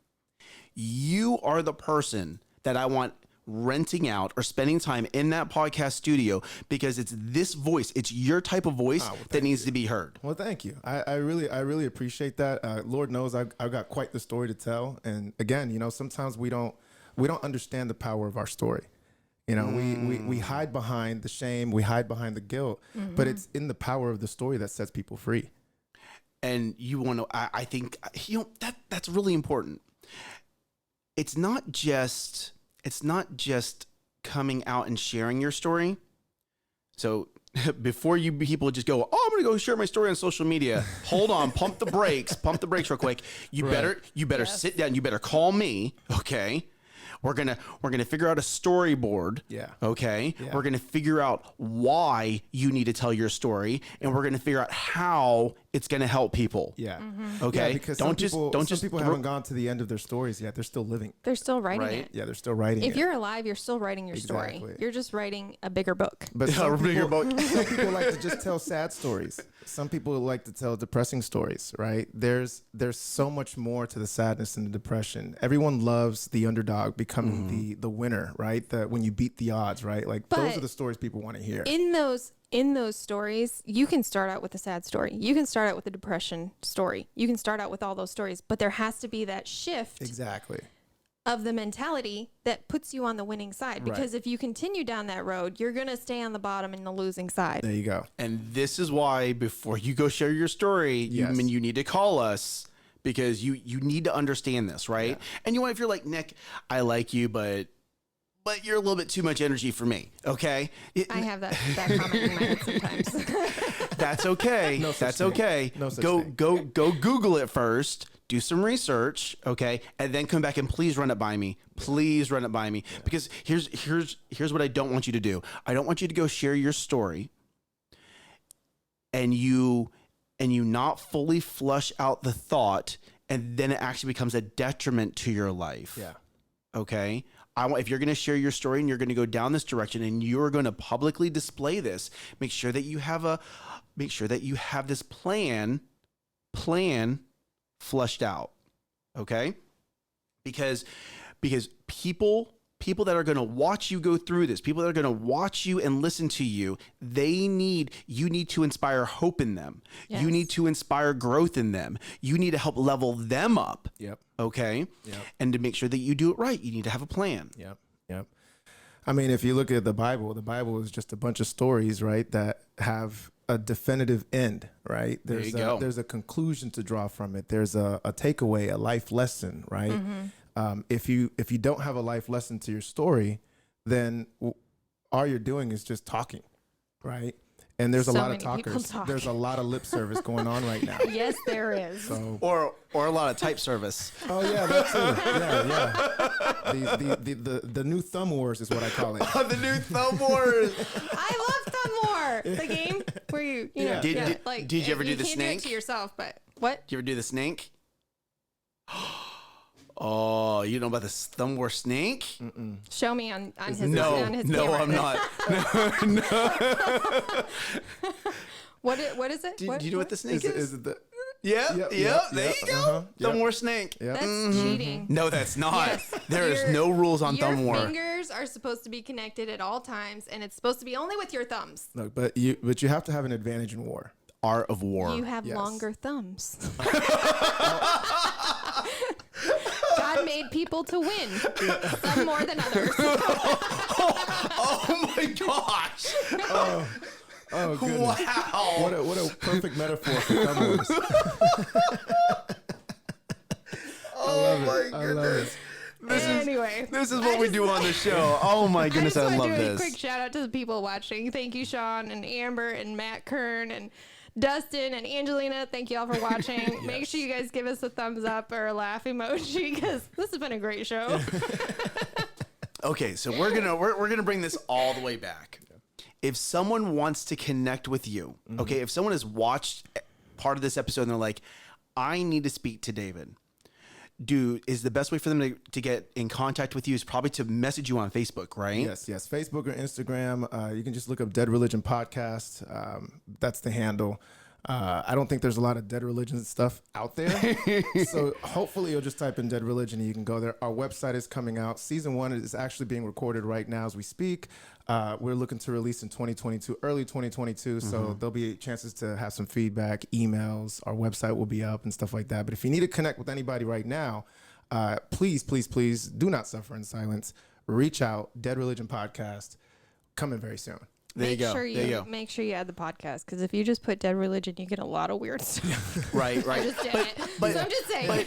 You are the person that I want renting out or spending time in that podcast studio because it's this voice, it's your type of voice that needs to be heard. Well, thank you. I really appreciate that. Lord knows I've got quite the story to tell. And again, sometimes we don't understand the power of our story. We hide behind the shame, we hide behind the guilt, but it's in the power of the story that sets people free. And you want to, I think, that's really important. It's not just coming out and sharing your story. So before you people just go, oh, I'm going to go share my story on social media. Hold on, pump the brakes real quick. You better sit down. You better call me. Okay. We're gonna figure out a storyboard. Yeah. Okay. Yeah. We're gonna figure out why you need to tell your story, and we're gonna figure out how it's gonna help people. Yeah. Okay. Yeah, because some people haven't gone to the end of their stories yet. They're still living. They're still writing Right. it. Yeah, they're still writing If it. you're alive, you're still writing your story. Exactly. You're just writing a bigger book. But A bigger book. some people like to just tell sad stories. Some people like to tell depressing stories, right? There's so much more to the sadness and the depression. Everyone loves the underdog becoming the winner, right? When you beat the odds, right? Like those But are the stories people want to hear. In those stories, you can start out with a sad story. You can start out with a depression story. You can start out with all those stories, but there has to be that shift Exactly. of the mentality that puts you on the winning side. Because if you continue down that road, you're going to stay on the bottom in the losing side. There you go. And this is why before you go share your story, Yes. you need to call us because you need to understand this, right? And if you're like, Nick, I like you, but you're a little bit too much energy for me. Okay. I have that comment in my head sometimes. That's okay. No such That's thing. okay. No such go thing. go Google it first. Do some research, okay, and then come back and please run it by me. Please run it by me because here's what I don't want you to do. I don't want you to go share your story, and you not fully flush out the thought, and then it actually becomes a detriment to your life. Yeah. Okay. If you're going to share your story and you're going to go down this direction and you're going to publicly display this, make sure that you have this plan flushed out. Okay. Because people that are going to watch you go through this, people that are going to watch you and listen to you, you need to inspire hope in them. Yes. You need to inspire growth in them. You need to help level them up. Yep. Okay. Yep. And to make sure that you do it right, you need to have a plan. Yep. I mean, if you look at the Bible is just a bunch of stories, right, that have a definitive end, right? you go. There's a conclusion to draw from it. There's a takeaway, a life lesson, right? If you don't have a life lesson to your story, then all you're doing is just talking, right? And there's a So lot of many people talkers. talk. There's a lot of lip service going on right now. Yes, there is. So, Or a lot of type service. oh yeah, that too. Yeah. The new thumb wars is what I call it. The new thumb wars. I love Thumb War, the game where you know. Yeah. Did you ever do the can't do snake? it to yourself, but what? Did you ever do the snake? Oh, you know about this thumb war snake? Show me on his No, on his no, camera. I'm not. What is it? Do What- you know what the snake is? Is it the? Yeah, Yep, yeah. yep, There yep, you go. uh-huh, Thumb yep. war snake. Yep. That's cheating. No, that's not. Yes. There is Your- no rules on Your thumb war. fingers are supposed to be connected at all times, and it's supposed to be only with your thumbs. Look, but you have to have an advantage in war. Art of war. You have Yes. longer thumbs. God made people to win, some more than others. Oh my gosh! Oh goodness! Wow! What a perfect metaphor for thumb wars. Oh my I love it. Anyway, This is what we do on the show. Oh my goodness, I I just love want to do a this. quick shout out to the people watching. Thank you, Sean and Amber and Matt Kern and Dustin and Angelina. Thank you all for watching. Make sure you guys give us a thumbs up or a laugh emoji because this has been a great show. Okay, so we're gonna bring this all the way back. If someone wants to connect with you, okay, if someone has watched part of this episode and they're like, I need to speak to David, is the best way for them to get in contact with you is probably to message you on Facebook, right? Yes. Facebook or Instagram. You can just look up Dead Religion Podcast. That's the handle. I don't think there's a lot of Dead Religion stuff out there. So hopefully you'll just type in Dead Religion and you can go there. Our website is coming out. Season 1 is actually being recorded right now as we speak. We're looking to release in 2022, early 2022. So there'll be chances to have some feedback, emails. Our website will be up and stuff like that. But if you need to connect with anybody right now, please, please, please do not suffer in silence. Reach out. Dead Religion Podcast coming very soon. There you go. There you go. Make sure you add the podcast, because if you just put Dead Religion, you get a lot of weird stuff. Right. I just did it. but- So I'm just saying.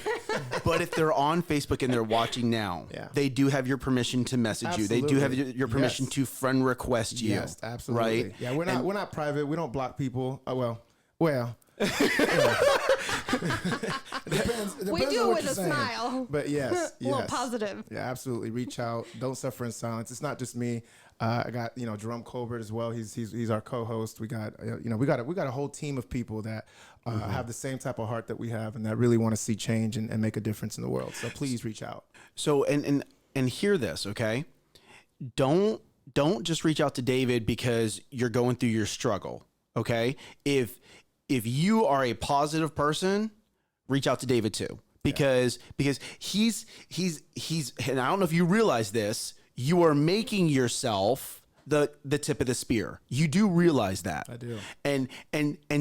But if they're on Facebook and they're watching now, Yeah. they do have your permission to message you. They do have your permission Yes. to friend request you. Yes, absolutely. Right? Yeah, we're not private. We don't block people. Well. Depends We do on it what with you're a saying. smile. But yes, A little yes. positive. Yeah, absolutely. Reach out. Don't suffer in silence. It's not just me. I got Jerome Colbert as well. He's our co-host. We got we got a whole team of people that have the same type of heart that we have and that really want to see change and make a difference in the world. So please reach out. So and hear this, okay? Don't just reach out to David because you're going through your struggle, okay? If you are a positive person, reach out to David too. Because he's and I don't know if you realize this, you are making yourself the tip of the spear. You do realize that. I do. And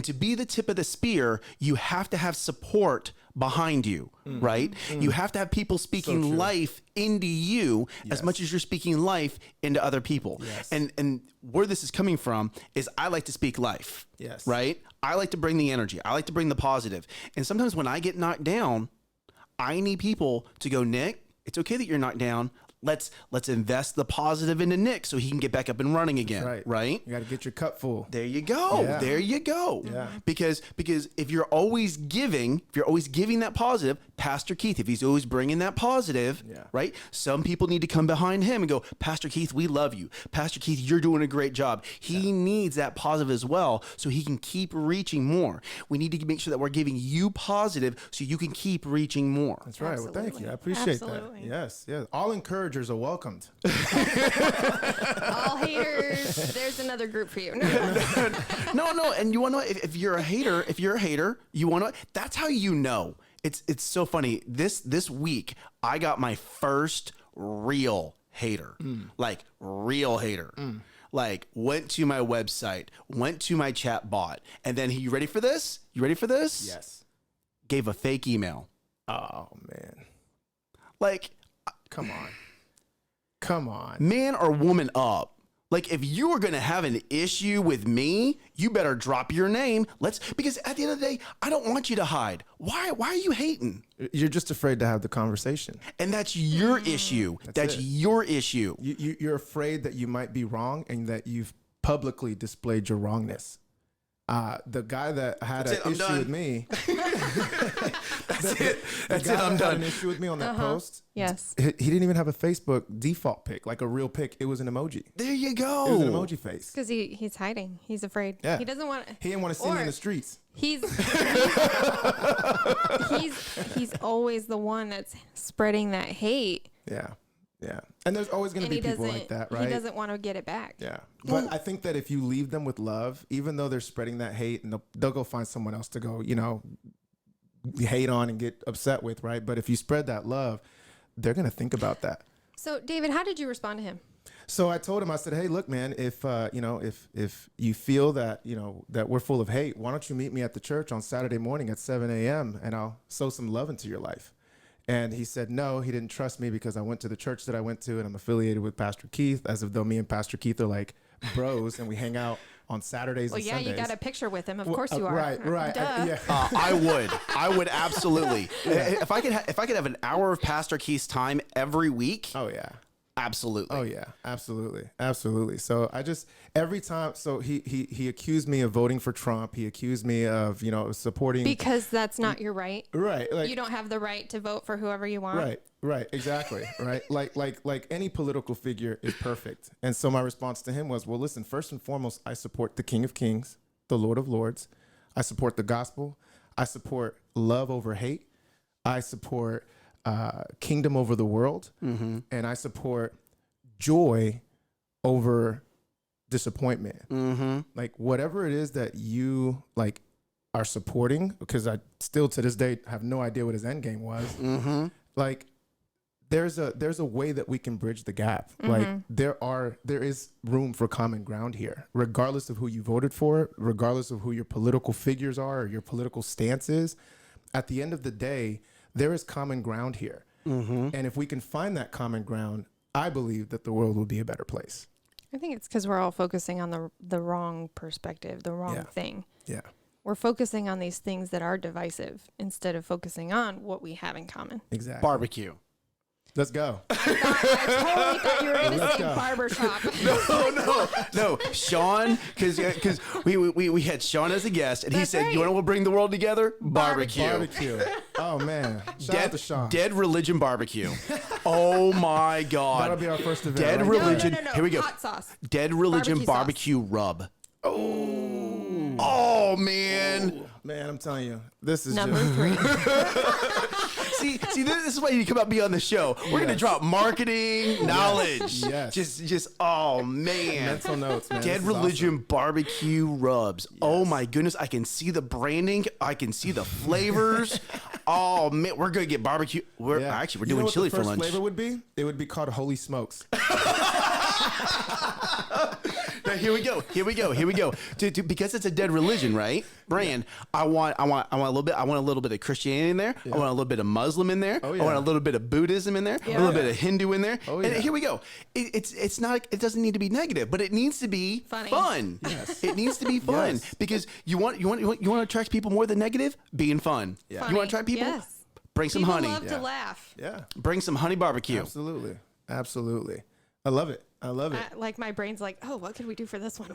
to be the tip of the spear, you have to have support behind you, right? You have to have people speaking true. life into you as much as you're speaking life into other people. Yes. And where this is coming from is I like to speak life. Yes. Right? I like to bring the energy. I like to bring the positive. And sometimes when I get knocked down, I need people to go, Nick, it's okay that you're knocked down. Let's invest the positive into Nick so he can get back up and running again. Right? You got to get your cup full. There you go. Yeah. There you go. Yeah. Because if you're always giving that positive, Pastor Keith, if he's always bringing that positive, Yeah. right? Some people need to come behind him and go, Pastor Keith, we love you. Pastor Keith, you're doing a great job. He needs that positive as well so he can keep reaching more. We need to make sure that we're giving you positive so you can keep reaching more. That's right. Well, thank you. I Absolutely. appreciate Absolutely. that. Yes. Yes. All encouragers are welcomed. All haters. There's another group for you. No. And you want to know if you're a hater, you want to, that's how you know. It's so funny. This week, I got my first real hater, like real hater. Like went to my website, went to my chat bot, and then you ready for this? Yes. Gave a fake email. Oh man. Like, Come on. man or woman up. Like, if you are going to have an issue with me, you better drop your name. Because at the end of the day, I don't want you to hide. Why are you hating? You're just afraid to have the conversation. And that's your issue. That's it. your issue. You're afraid that you might be wrong and that you've publicly displayed your wrongness. The guy that had That's an it, I'm issue done. with me. That's it. That's the it. guy I'm that had done. an issue with me on that post. Yes. He didn't even have a Facebook default pic, like a real pic. It was an emoji. There you It was go. an emoji face. Because he's hiding. He's afraid. Yeah. He doesn't want. He didn't want to see me in Or- the streets. He's he's always the one that's spreading that hate, Yeah. And there's always going to and be he people doesn't. like that, right? He doesn't want to get it back. Yeah. But I think that if you leave them with love, even though they're spreading that hate, and they'll go find someone else to go, hate on and get upset with, right? But if you spread that love, they're going to think about that. So, David, how did you respond to him? So I told him, I said, hey, look, man, if you feel that, that we're full of hate, why don't you meet me at the church on Saturday morning at 7 a.m. and I'll sow some love into your life. And he said, no, he didn't trust me because I went to the church that I went to and I'm affiliated with Pastor Keith, as if though me and Pastor Keith are like bros and we hang out on Saturdays Well, and yeah, Sundays. you got a picture with him. Of Well, course you are. Right. Duh. Yeah. I would absolutely. If I could have an hour of Pastor Keith's time every week, Oh, yeah. absolutely. Oh yeah, absolutely. So I just every time. So he accused me of voting for Trump. He accused me of supporting. Because that's not your right. Right. Like You don't have the right to vote for whoever you want. right. Exactly. Right. Like any political figure is perfect. And so my response to him was, well, listen. First and foremost, I support the King of Kings, the Lord of Lords. I support the gospel. I support love over hate. I support kingdom over the world, and I support joy over disappointment. Like whatever it is that you like are supporting, because I still to this day have no idea what his end game was. Like there's a way that we can bridge the gap. Like there is room for common ground here, regardless of who you voted for, regardless of who your political figures are or your political stance is. At the end of the day, there is common ground here. And if we can find that common ground, I believe that the world will be a better place. I think it's because we're all focusing on the wrong perspective, the wrong thing. Yeah. We're focusing on these things that are divisive instead of focusing on what we have in common. Exactly. Barbecue. Let's go. I totally thought you were going to Let's say go. barbershop. No, Sean, because we had Sean as a guest, and he That's said, right. "You know what will bring the world together? Barbecue." Barbecue. Oh man. Shout out to Sean. Dead Religion Barbecue. Oh my God. That'll be our first event. Dead right? Religion. No. Here we go. Hot sauce. Dead Religion Barbecue Barbecue Rub. Oh man. Man, I'm telling you, this is Number just 3. See, this is why you come out and be on the show. We're gonna drop marketing knowledge. Yes. Just oh man. mental notes, man. Dead This is Religion Barbecue Rubs. Oh my goodness, I can see the branding. I can see the flavors. Oh man, we're gonna get barbecue. We're awesome. actually we're You know doing what chili the for first lunch. flavor would be? It would be called Holy Smokes. Now, here we go. Because it's a Dead Religion, right? Brand. I want a little bit. I want a little bit of Christianity in there. I want a little bit of Muslim in there. Oh, I yeah. want a little bit of Buddhism in there. A Yeah. little bit of Hindu in there. Oh, And yeah. here we go. It's not. It doesn't need to be negative, but it needs to be Funny. fun. Yes. It needs to be fun Yes. because you want to attract people more than negative. Being fun. Yeah. You want to attract people. Yes. Bring some People honey. love to Yeah. laugh. Yeah. Bring some honey barbecue. Absolutely. I love it. Like my brain's like, oh, what could we do for this one?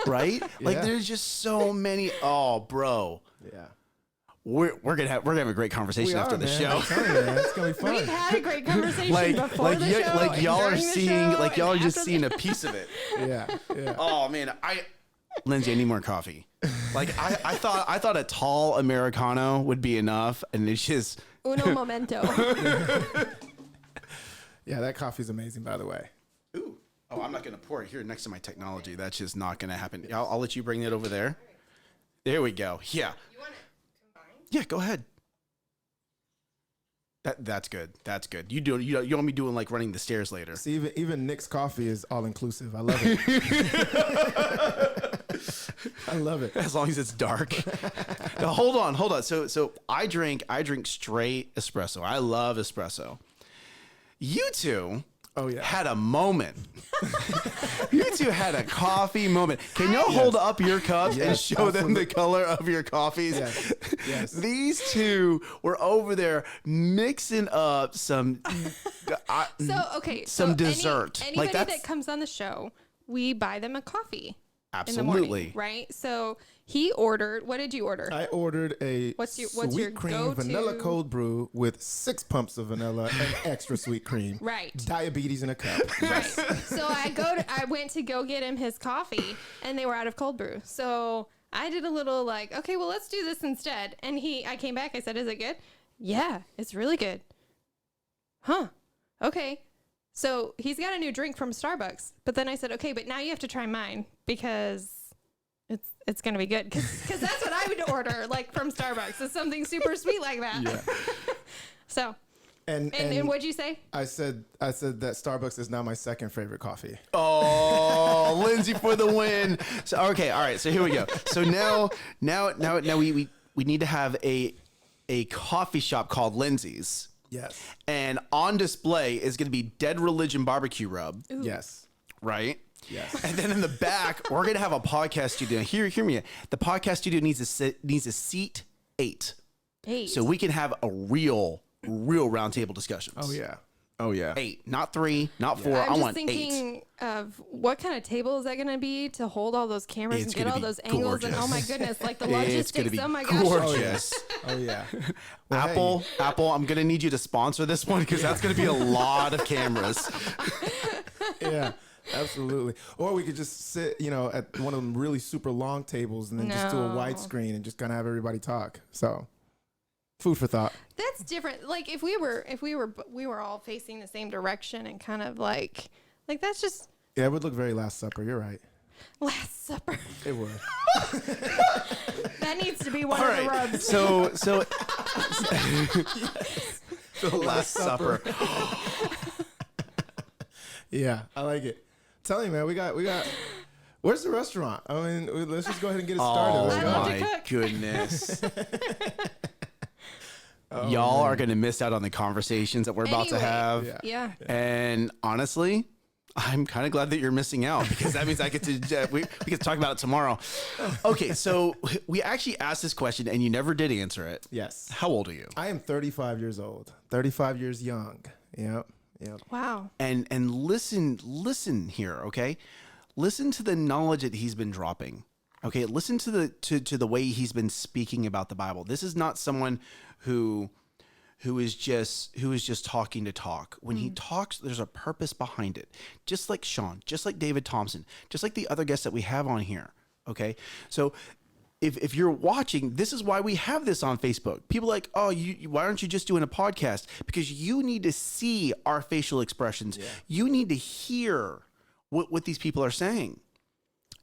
Right? Like Yeah. there's just so many. Oh, bro. Yeah. We're gonna have a great conversation after the man. show. I'm telling you, man. It's gonna be fun. We've had a great conversation before the show. like y'all are and during the seeing show, like y'all are and just after seeing a piece of it. Yeah. Oh man, Lindsay, I need more coffee. Like I thought a tall Americano would be enough, and it's just Uno momento. Yeah, that coffee's amazing, by the way. ooh. Oh, I'm not gonna pour it here next to my technology. That's just not gonna happen. I'll let you bring it over there. There we go. Yeah. You want it combined? Yeah, go ahead. That's good. That's good. You do. You want me doing like running the stairs later? See, even Nick's coffee is all inclusive. I love it. I love it. As long as it's dark. Now, hold on. So I drink straight espresso. I love espresso. You two Oh yeah. had a moment. You two had a coffee moment. Can y'all hold up your cups and Yes, show them the color of your coffees? Yes. Yes. These two were over there mixing up some So dessert. Anybody Like, that's- that comes on the show, we buy them a coffee. In the Absolutely. morning, right? So he ordered. What did you order? I ordered a What's your sweet cream go-to? vanilla cold brew with 6 pumps of vanilla and extra sweet cream. Right. Diabetes in a cup. Right. So I went to go get him his coffee, and they were out of cold brew. So I did a little like, okay, well, let's do this instead. And I came back. I said, is it good? Yeah, it's really good. Huh. Okay. So he's got a new drink from Starbucks. But then I said, okay, but now you have to try mine because it's going to be good. Because that's what I would order, like from Starbucks. It's something super sweet like that. Yeah. So, And what'd you say? I said that Starbucks is now my second favorite coffee. Oh, Lindsay for the win. So okay, all right. So here we go. So now we need to have a coffee shop called Lindsay's. Yes. And on display is going to be Dead Religion Barbecue Rub, Yes. right? Yes. And then in the back, we're going to have a podcast studio. Hear me. The podcast studio needs a seat 8. Hey. So we can have a real roundtable discussions. Oh yeah. 8, not 3, not 4. I'm I just want 8. thinking of what kind of table is that going to be to hold all those cameras It's and get gonna all be those angles and oh my gorgeous. goodness, like the It's logistics. going to be Oh my gosh. gorgeous. Oh yeah. Well, hey, Apple, I'm going to need you to sponsor this one because that's going to be a lot of cameras. yeah. Absolutely. Or we could just sit, at one of them really super long tables and then just do a No. widescreen and just kind of have everybody talk. So, food for thought. That's different. Like if we were all facing the same direction and kind of like that's just Yeah, it would look very Last Supper. You're right. Last Supper. It would. That needs to be one All of the right. rubs. So The Last Supper. Yeah, I like it. Tell you, man, we got. Where's the restaurant? I mean, let's just go ahead and get it started. Oh Let's go. love to my cook. goodness. Y'all are going to miss out on the conversations that we're about to Anyway, have. Yeah. And honestly, I'm kind of glad that you're missing out because that means I get to we get to talk about it tomorrow. Okay, so we actually asked this question and you never did answer it. Yes. How old are you? I am 35 years old. 35 years young. Yep. Wow. And listen here, okay? Listen to the knowledge that he's been dropping. Okay, listen to the way he's been speaking about the Bible. This is not someone who is just talking to talk. When he talks, there's a purpose behind it. Just like Sean, just like David Thompson, just like the other guests that we have on here. Okay, so if you're watching, this is why we have this on Facebook. People are like, oh, why aren't you just doing a podcast? Because you need to see our facial expressions. You need to hear what these people are saying.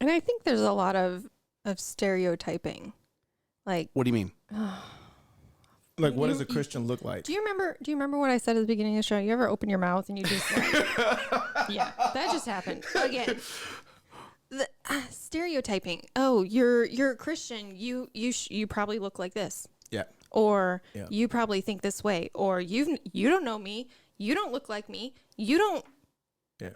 And I think there's a lot of stereotyping. Like, What do you mean? Like, what does a Christian look like? do you remember what I said at the beginning of the show? You ever open your mouth and you just like, yeah, that just happened again. The stereotyping. Oh, you're a Christian. You probably look like this, Yeah. or Yeah. you probably think this way, or you don't know me. You don't look like me. You don't. Yeah.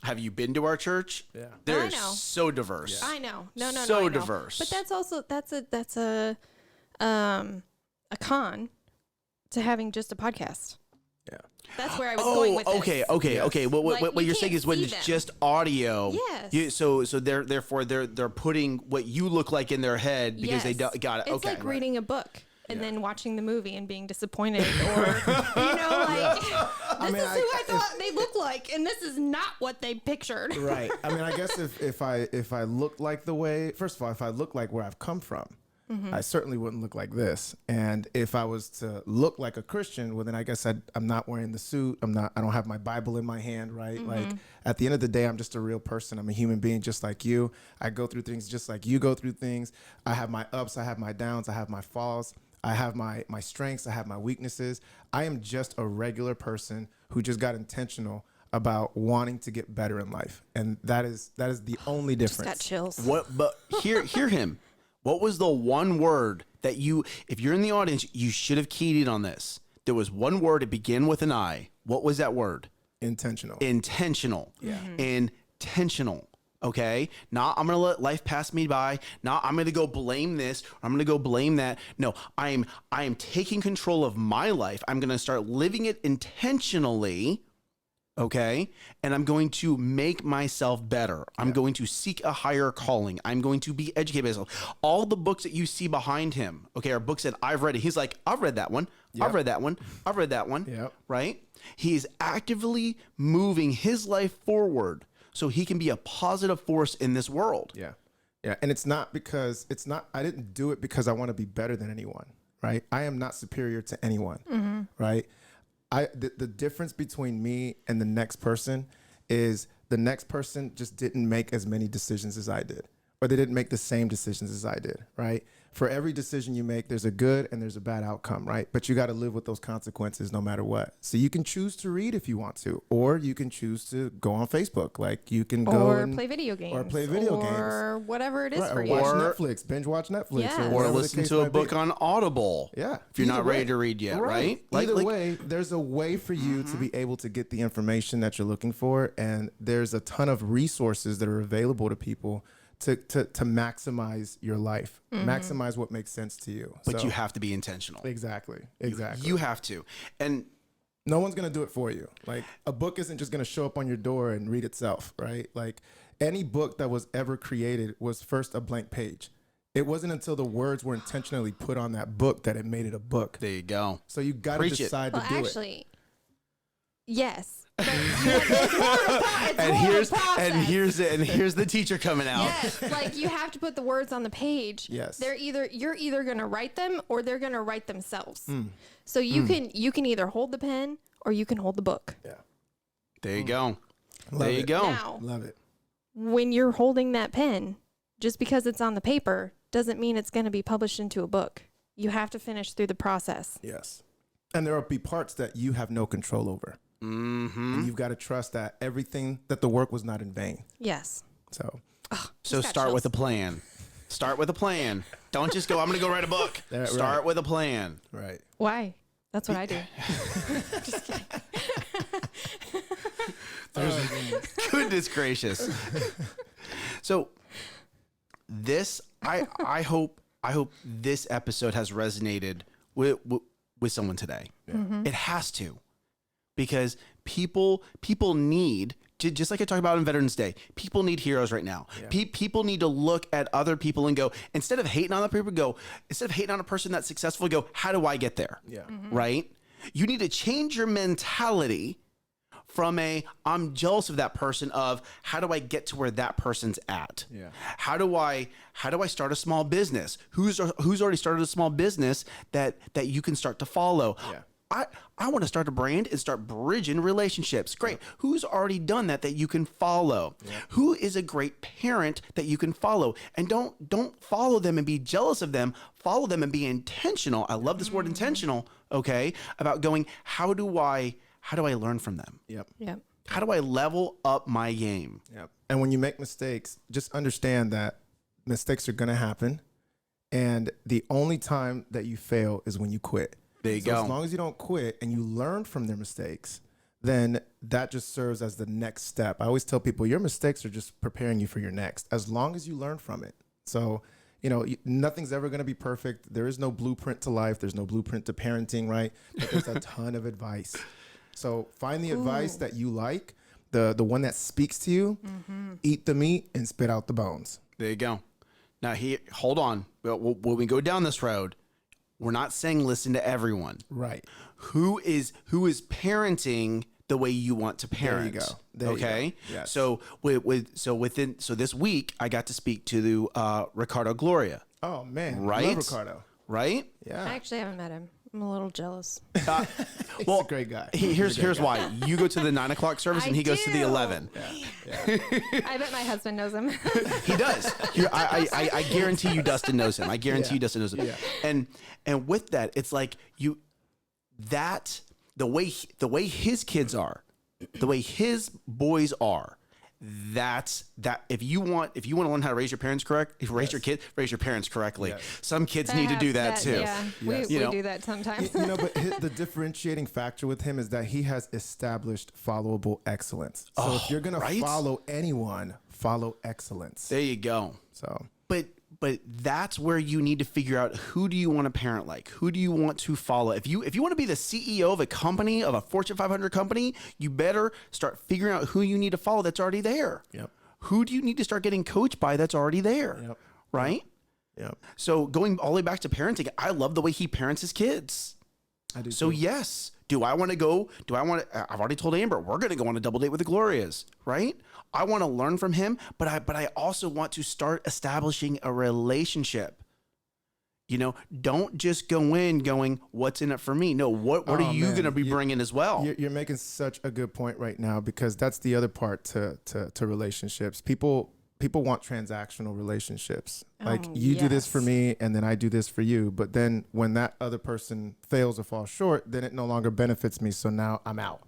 Have you been to our church? Yeah. They're I know. so diverse. I know. No. So I know. diverse. But that's also that's a con to having just a podcast. Yeah. That's where I was going with this. Okay. What Like, what you you're saying can't is when see it's them. just audio. Yes. So therefore they're putting what you look like in their head because they Yes. got it. It's Okay. like reading a book and then watching the movie and being disappointed, or like this is who I thought they looked like, and this is not what they pictured. Right. I mean, I guess if I look like the way, first of all, if I look like where I've come from, I certainly wouldn't look like this. And if I was to look like a Christian, well, then I guess I'm not wearing the suit. I don't have my Bible in my hand, right? Like at the end of the day, I'm just a real person. I'm a human being just like you. I go through things just like you go through things. I have my ups, I have my downs, I have my falls. I have my strengths, I have my weaknesses. I am just a regular person who just got intentional about wanting to get better in life. And that is the only Just got difference. chills. What? But hear him. What was the one word that if you're in the audience, you should have keyed in on this? There was one word. It began with an I. What was that word? Intentional. Intentional. Yeah. Intentional. Okay. Not I'm gonna let life pass me by. Not I'm gonna go blame this. Or I'm gonna go blame that. No, I am taking control of my life. I'm gonna start living it intentionally. Okay. And I'm going to make myself better. I'm going to seek a higher calling. I'm going to be educated myself. All the books that you see behind him, okay, are books that I've read. He's like, I've read that one. Yep. I've read that one. I've read that one. Yep. Right? He's actively moving his life forward so he can be a positive force in this world. Yeah. Yeah. And I didn't do it because I want to be better than anyone, right? I am not superior to anyone, right? The difference between me and the next person is the next person just didn't make as many decisions as I did, or they didn't make the same decisions as I did, right? For every decision you make, there's a good and there's a bad outcome, right? But you got to live with those consequences no matter what. So you can choose to read if you want to, or you can choose to go on Facebook. Like you can go Or and play video games. or whatever it is right, for or you. watch Or- Netflix, binge watch Netflix, Yes. Or whatever the listen case to a might be. book on Audible. Yeah. If you're Either not ready way. to read yet, right? Either way, there's a way for you to be able to get the information that you're looking for. And there's a ton of resources that are available to people to maximize your life, maximize what makes sense to you. But So- you have to be intentional. Exactly. You have to. And No one's going to do it for you. Like a book isn't just going to show up on your door and read itself, right? Like any book that was ever created was first a blank page. It wasn't until the words were intentionally put on that book that it made it a book. there you go. So you got to Preach it. decide Well, to do it. actually, yes. But it's more of a And process. here's the teacher coming out. Yes, like you have to put the words on the page. Yes. You're either gonna write them or they're gonna write themselves. Hmm. So you can either hold the pen or you can hold the book. Yeah. There you go. Love There you it. go. Now, Love it. when you're holding that pen, just because it's on the paper doesn't mean it's going to be published into a book. You have to finish through the process. Yes. And there will be parts that you have no control over. Mm-hmm. And you've got to trust that everything, that the work was not in vain. Yes. So, So start with a plan. Start with a plan. Don't just go, I'm going to go write a book. Right. Start with a plan. right. Why? That's what I do. Just kidding. Goodness gracious. So this, I hope this episode has resonated with someone today. It has to, because people need, just like I talked about on Veterans Day, people need heroes right now. People need to look at other people and go, instead of hating on the people, instead of hating on a person that's successful, go, how do I get there? Yeah. Right? You need to change your mentality from I'm jealous of that person of how do I get to where that person's at? Yeah. How do I start a small business? Who's already started a small business that you can start to follow? Yeah. I want to start a brand and start bridging relationships. Great. Who's already done that you can follow? Who is a great parent that you can follow? And don't follow them and be jealous of them. Follow them and be intentional. I love this word intentional, okay? About going, how do I learn from them? Yep. Yep. How do I level up my game? Yep. And when you make mistakes, just understand that mistakes are going to happen. And the only time that you fail is when you quit. There you So go. as long as you don't quit and you learn from their mistakes, then that just serves as the next step. I always tell people your mistakes are just preparing you for your next, as long as you learn from it. So, nothing's ever going to be perfect. There is no blueprint to life. There's no blueprint to parenting, right? But there's a ton of advice. So find the advice that you like, the one that speaks to you, eat the meat and spit out the bones. There you go. Now, hold on. When we go down this road, we're not saying listen to everyone. Right. Who is parenting the way you want to parent? There you go. There you Okay. go. Yes. So so this week I got to speak to Ricardo Gloria. Oh man. Right? Love Ricardo. Right? Yeah. I actually haven't met him. I'm a little jealous. He's a great guy. Here's why. You go to the 9 o'clock service and I he goes to the do. 11. Yeah. I bet my husband knows him. He does. I guarantee you Dustin knows him. I guarantee you Dustin knows him. Yeah. And with that, it's like the way his kids are, the way his boys are, that's that. If you want to learn how to raise your parents raise your parents correctly. Yes. Some kids need to do that too. Yeah, Yes. we You know. do that sometimes. But the differentiating factor with him is that he has established followable excellence. So if you're going right? to follow anyone, follow excellence. There you go. So But that's where you need to figure out, who do you want to parent like? Who do you want to follow? If you want to be the CEO of a company, of a Fortune 500 company, you better start figuring out who you need to follow that's already there. Yep. Who do you need to start getting coached by that's already there? Yep. Right? Yep. So going all the way back to parenting, I love the way he parents his kids. I do. So too. yes, I've already told Amber, we're going to go on a double date with the Glorias, right? I want to learn from him, but I also want to start establishing a relationship. Don't just go in going, what's in it for me? No, what are you going to be bringing as well? You're making such a good point right now, because that's the other part to relationships. People want transactional relationships. Like, you do this for yes. me and then I do this for you. But then when that other person fails or falls short, then it no longer benefits me. So now I'm out.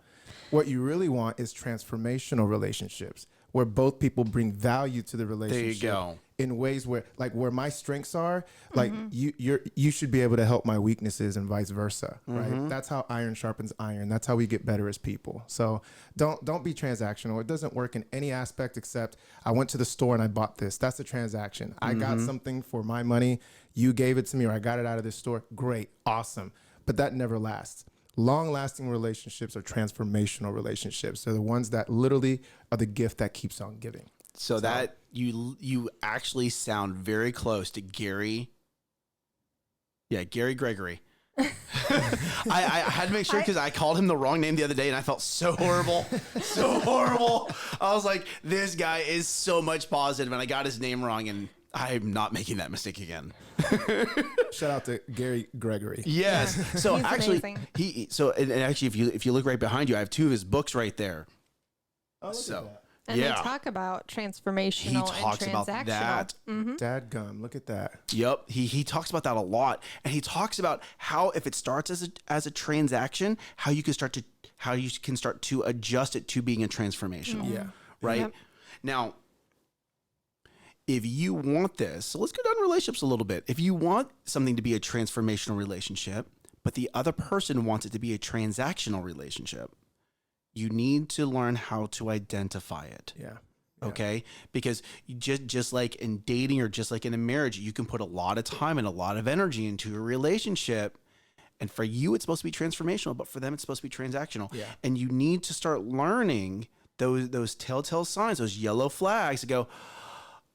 What you really want is transformational relationships, where both people bring value to the relationship. There you go. In ways where my strengths are, like you should be able to help my weaknesses and vice versa, right? That's how iron sharpens iron. That's how we get better as people. So don't be transactional. It doesn't work in any aspect except I went to the store and I bought this. That's a transaction. I got something for my money. You gave it to me, or I got it out of this store. Great, awesome. But that never lasts. Long-lasting relationships are transformational relationships. They're the ones that literally are the gift that keeps on giving. So that you actually sound very close to Gary. Yeah, Gary Gregory. I had to make sure, because I called him the wrong name the other day and I felt so horrible. So horrible. I was like, this guy is so much positive, and I got his name wrong, and I'm not making that mistake again. Shout out to Gary Gregory. Yes. So He's actually, amazing. and actually, if you look right behind you, I have two of his books right there. Oh, look So at that. And Yeah. they talk about He transformational talks and about transactional. that. Dadgum, look at that. Yep. He talks about that a lot. And he talks about how if it starts as a transaction, how you can start to adjust it to being a transformational. Yeah. Right? Yep. Now, if you want this, so let's go down relationships a little bit. If you want something to be a transformational relationship, but the other person wants it to be a transactional relationship, you need to learn how to identify it. Yeah. Okay, because you just like in dating or just like in a marriage, you can put a lot of time and a lot of energy into a relationship, and for you it's supposed to be transformational, but for them it's supposed to be transactional. Yeah. And you need to start learning those telltale signs, those yellow flags to go,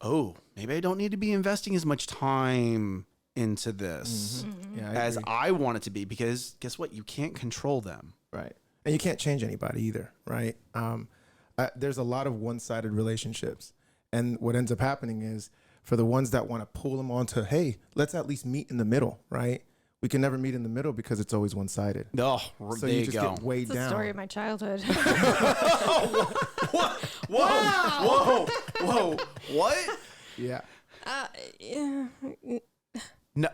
oh, maybe I don't need to be investing as much time into this Yeah. as agree. I want it to be, because guess what? You can't control them. Right. And you can't change anybody either, right? There's a lot of one-sided relationships. And what ends up happening is for the ones that want to pull them onto, hey, let's at least meet in the middle, right? We can never meet in the middle because it's always one-sided. Oh, So there you you just go. get weighed It's the down. story of my childhood. Whoa, what? Yeah. Yeah.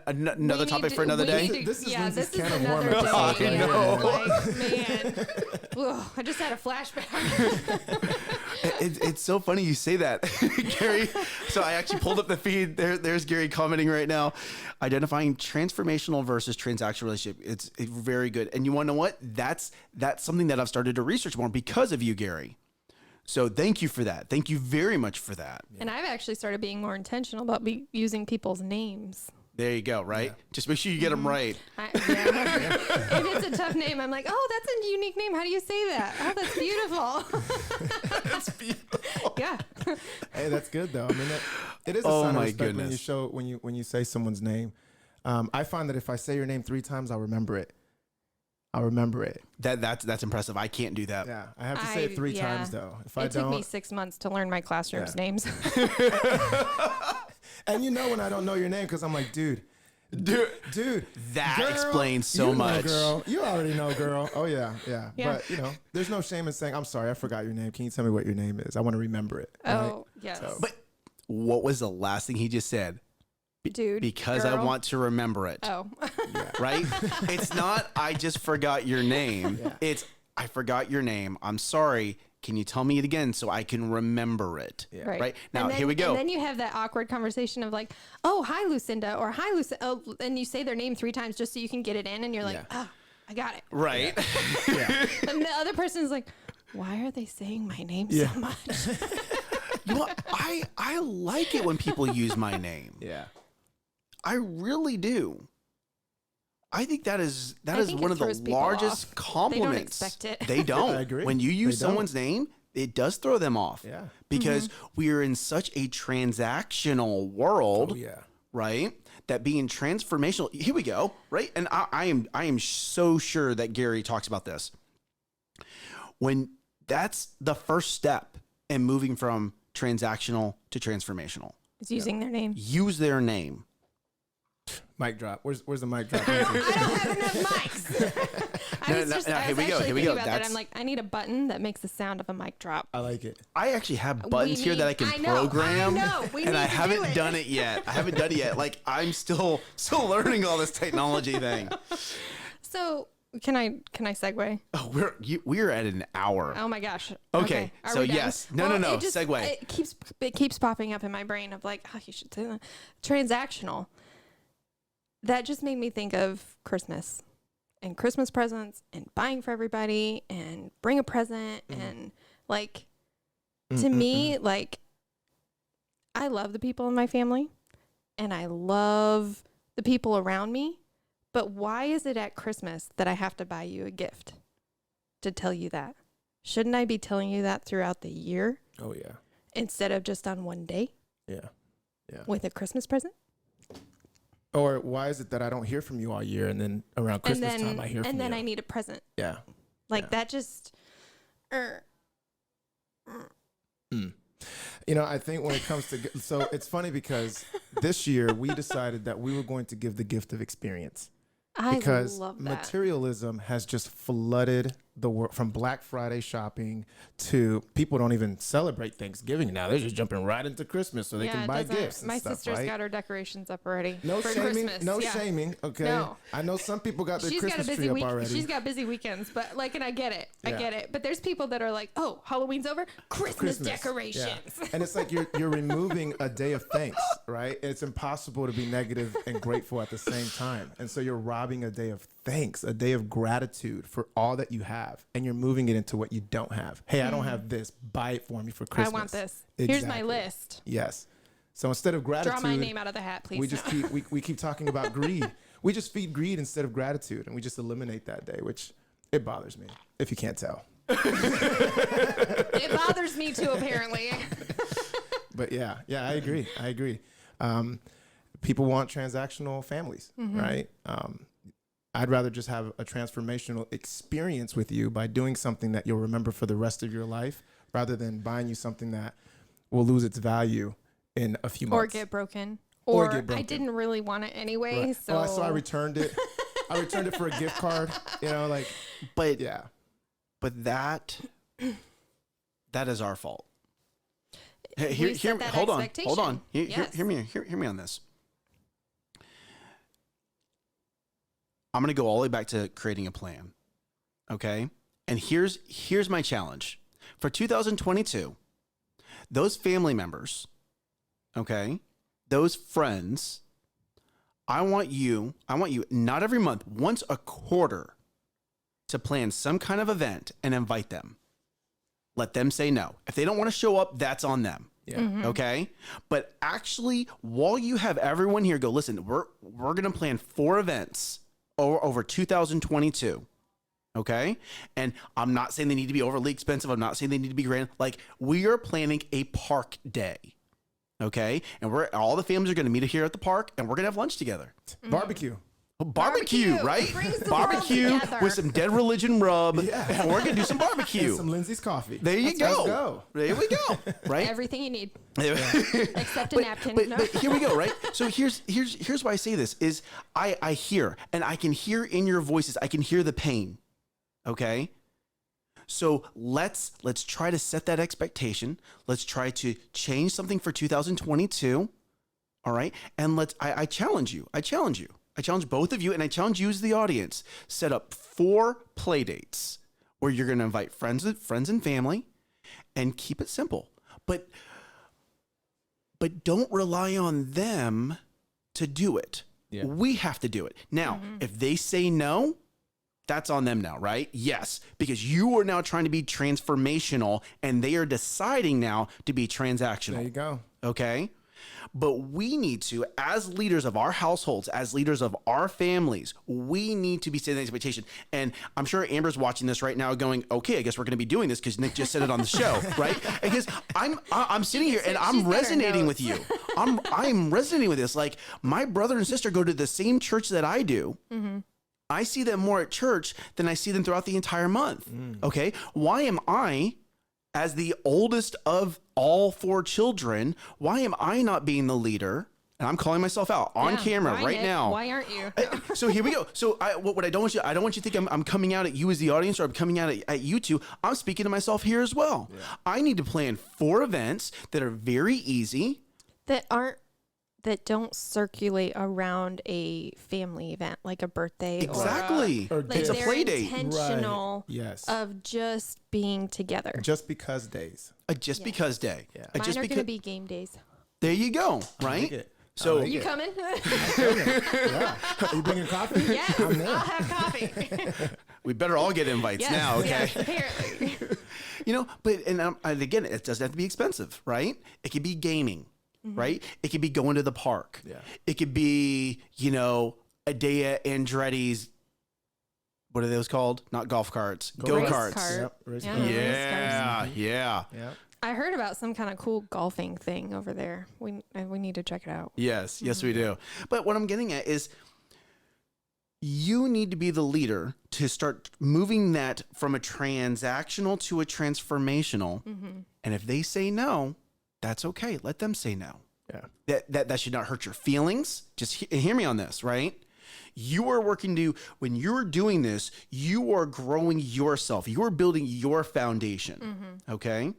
Another topic for another day? This is yeah, Lindsay's this is can of another worm day. episode. Yeah, No. like, man. Ugh, I just had a flashback. It's so funny you say that, Gary. So I actually pulled up the feed. There's Gary commenting right now, identifying transformational versus transactional relationship. It's very good. And you want to know what? That's something that I've started to research more because of you, Gary. So thank you for that. Thank you very much for that. And I've actually started being more intentional about using people's names. There you go. Right. Just make sure you get them right. If it's a tough name, I'm like, oh, that's a unique name. How do you say that? Oh, that's beautiful. That's beautiful. Yeah. Hey, that's good though. I mean, it is a Oh sign my of respect goodness. when you say someone's name. I find that if I say your name 3 times, I'll remember it. That's impressive. I can't do that. Yeah, I have to say it 3 times though. If I It took don't, me 6 months to learn my classroom's Yeah. names. and you know when I don't know your name because I'm like, dude, That girl, explains so you know, much. girl, you already know, girl. Oh yeah. Yeah. But you know, there's no shame in saying, I'm sorry, I forgot your name. Can you tell me what your name is? I want to remember it. right? Oh, yes. But what was the last thing he just said? Dude. Because I girl. want to remember it. Oh. Right? It's not, I just forgot your name. Yeah. It's, I forgot your name. I'm sorry. Can you tell me it again so I can remember it? Yeah. Right. Now, And then, here we go. And then you have that awkward conversation of like, oh, hi, Lucinda, or hi, Lucinda. Oh, and you say their name 3 times just so you can get it in. And you're like, Yeah. oh, I got it. Right. Yeah. And the other person's like, why are they saying my name Yeah. so much? You know what? I like it when people use my name. Yeah. I really do. I think that is I think one it of the throws people largest off. compliments. They don't expect it. They don't. I agree. When you use They don't. someone's name, it does throw them off. Yeah. Because we are in such a transactional world, Oh yeah. right? That being transformational. Here we go. Right. And I am so sure that Gary talks about this. When that's the first step in moving from transactional to transformational. It's using their name. Use their name. Mic drop. Where's the mic drop? I don't have enough mics. No, here we go, here we go. About that. That's- I'm like, I need a button that makes the sound of a mic drop. I like it. I actually have buttons here that I can I know, program. I know. We and need I to do haven't it. done it yet. I haven't done it yet. Like I'm still learning all this technology thing. So can I segue? Oh, we're at an hour. Oh my gosh. Okay, Are so we done? yes. No, it just- segue. It keeps popping up in my brain of like, oh, you should say that. Transactional. That just made me think of Christmas and Christmas presents and buying for everybody and bring a present and like to me, like I love the people in my family and I love the people around me. But why is it at Christmas that I have to buy you a gift to tell you that? Shouldn't I be telling you that throughout the year Oh yeah. instead of just on one day Yeah. Yeah. with a Christmas present? Or why is it that I don't hear from you all year, and then around Christmas and then, time I hear from and then you? I need a present. Yeah. Like Yeah. that just You know, I think when it comes to so it's funny because this year we decided that we were going to give the gift of experience I because love that. materialism has just flooded the world, from Black Friday shopping to people don't even celebrate Thanksgiving now. They're just jumping right into Christmas so they can it buy doesn't- gifts. And My stuff, sister's right? got her decorations up already. No for shaming. Christmas. No Yeah. shaming. Okay. No. I know some people got their She's got a Christmas busy tree up week. already. She's got busy weekends, but like, and I get it. I Yeah. get it. But there's people that are like, oh, Halloween's over, Christmas decorations. Yeah. And it's like you're removing a day of thanks, right? It's impossible to be negative and grateful at the same time. And so you're robbing a day of thanks, a day of gratitude for all that you have, and you're moving it into what you don't have. Hey, I don't have this. Buy it for me for I Christmas. want this. Here's my Exactly. list. Yes. So instead of gratitude, Draw my name out of the hat, please. we just No. we keep talking about greed. We just feed greed instead of gratitude, and we just eliminate that day, which it bothers me if you can't tell. It bothers me too, apparently. But yeah, I agree. People want transactional families, right? I'd rather just have a transformational experience with you by doing something that you'll remember for the rest of your life, rather than buying you something that will lose its value in a few months. Or get broken. Or Or get broken. I didn't really want it anyway, Right. so. So I returned it. I returned it for a gift card. You know, like But yeah. but that is our fault. Hey, We set that hold on. expectation. Yes. Hear me on this. I'm going to go all the way back to creating a plan. Okay? And here's my challenge. For 2022, those family members, okay? Those friends, I want you not every month, once a quarter to plan some kind of event and invite them. Let them say no. If they don't want to show up, that's on them. Yeah. Okay. But actually, while you have everyone here go, listen, we're going to plan 4 events over 2022. Okay. And I'm not saying they need to be overly expensive. I'm not saying they need to be grand. Like, we are planning a park day. Okay. And all the families are going to meet here at the park, and we're going to have lunch together. Barbecue. Barbecue, Barbecue. right? It brings the Barbecue world together. with some Dead Religion rub. Yeah. And we're going to do some And barbecue. some Lindsay's coffee. There you Let's go. go. There we go. Right? Everything you need, but, except a napkin. No. but here we go, right? So here's why I say this is I hear, and I can hear in your voices, I can hear the pain. Okay? So let's try to set that expectation. Let's try to change something for 2022. All right? And I challenge you. I challenge both of you, and I challenge you as the audience. Set up 4 play dates where you're going to invite friends and family, and keep it simple. But don't rely on them to do it. Yeah. We have to do it. Now, if they say no, that's on them now, right? Yes, because you are now trying to be transformational, and they are deciding now to be transactional. There you go. Okay? But we need to, as leaders of our households, as leaders of our families, we need to be setting the expectation. And I'm sure Amber's watching this right now going, okay, I guess we're going to be doing this because Nick just said it on the show, right? Because I'm sitting here and I'm She's got her resonating notes. with you. I'm resonating with this. Like, my brother and sister go to the same church that I do. I see them more at church than I see them throughout the entire month. Okay? Why am I, as the oldest of all 4 children, why am I not being the leader? And I'm calling myself out on Yeah. camera Why, right Nick? now. Why aren't you? So here we go. So what I don't want you to think I'm coming out at you as the audience, or I'm coming out at you two. I'm speaking to myself here as well. Yeah. I need to plan 4 events that are very easy. that don't circulate around a family event like a birthday Exactly. Or like it's a they're play date. intentional Right. Yes. of just being together. Just because days. A just because day. Yeah. A Mine just are because. going to be game days. There you go. Right. like it. So I like You it. coming? Yeah. Are you bringing coffee? Yes, I'm there. I'll have coffee. we better all get invites Yes, now. Okay. yes, apparently. You know, but and again, it doesn't have to be expensive, right? It could be gaming, right? It could be going to the park. Yeah. It could be, a day at Andretti's. What are those called? Not golf carts, go Race karts. cart. Yep. Race Yeah. car. Yeah, yeah. Yeah. I heard about some kind of cool golfing thing over there. We need to check it out. Yes, we do. But what I'm getting at is, you need to be the leader to start moving that from a transactional to a transformational. And if they say no, that's okay. Let them say no. Yeah. That should not hurt your feelings. Just hear me on this, right? You are working to, when you're doing this, you are growing yourself. You are building your foundation. Okay.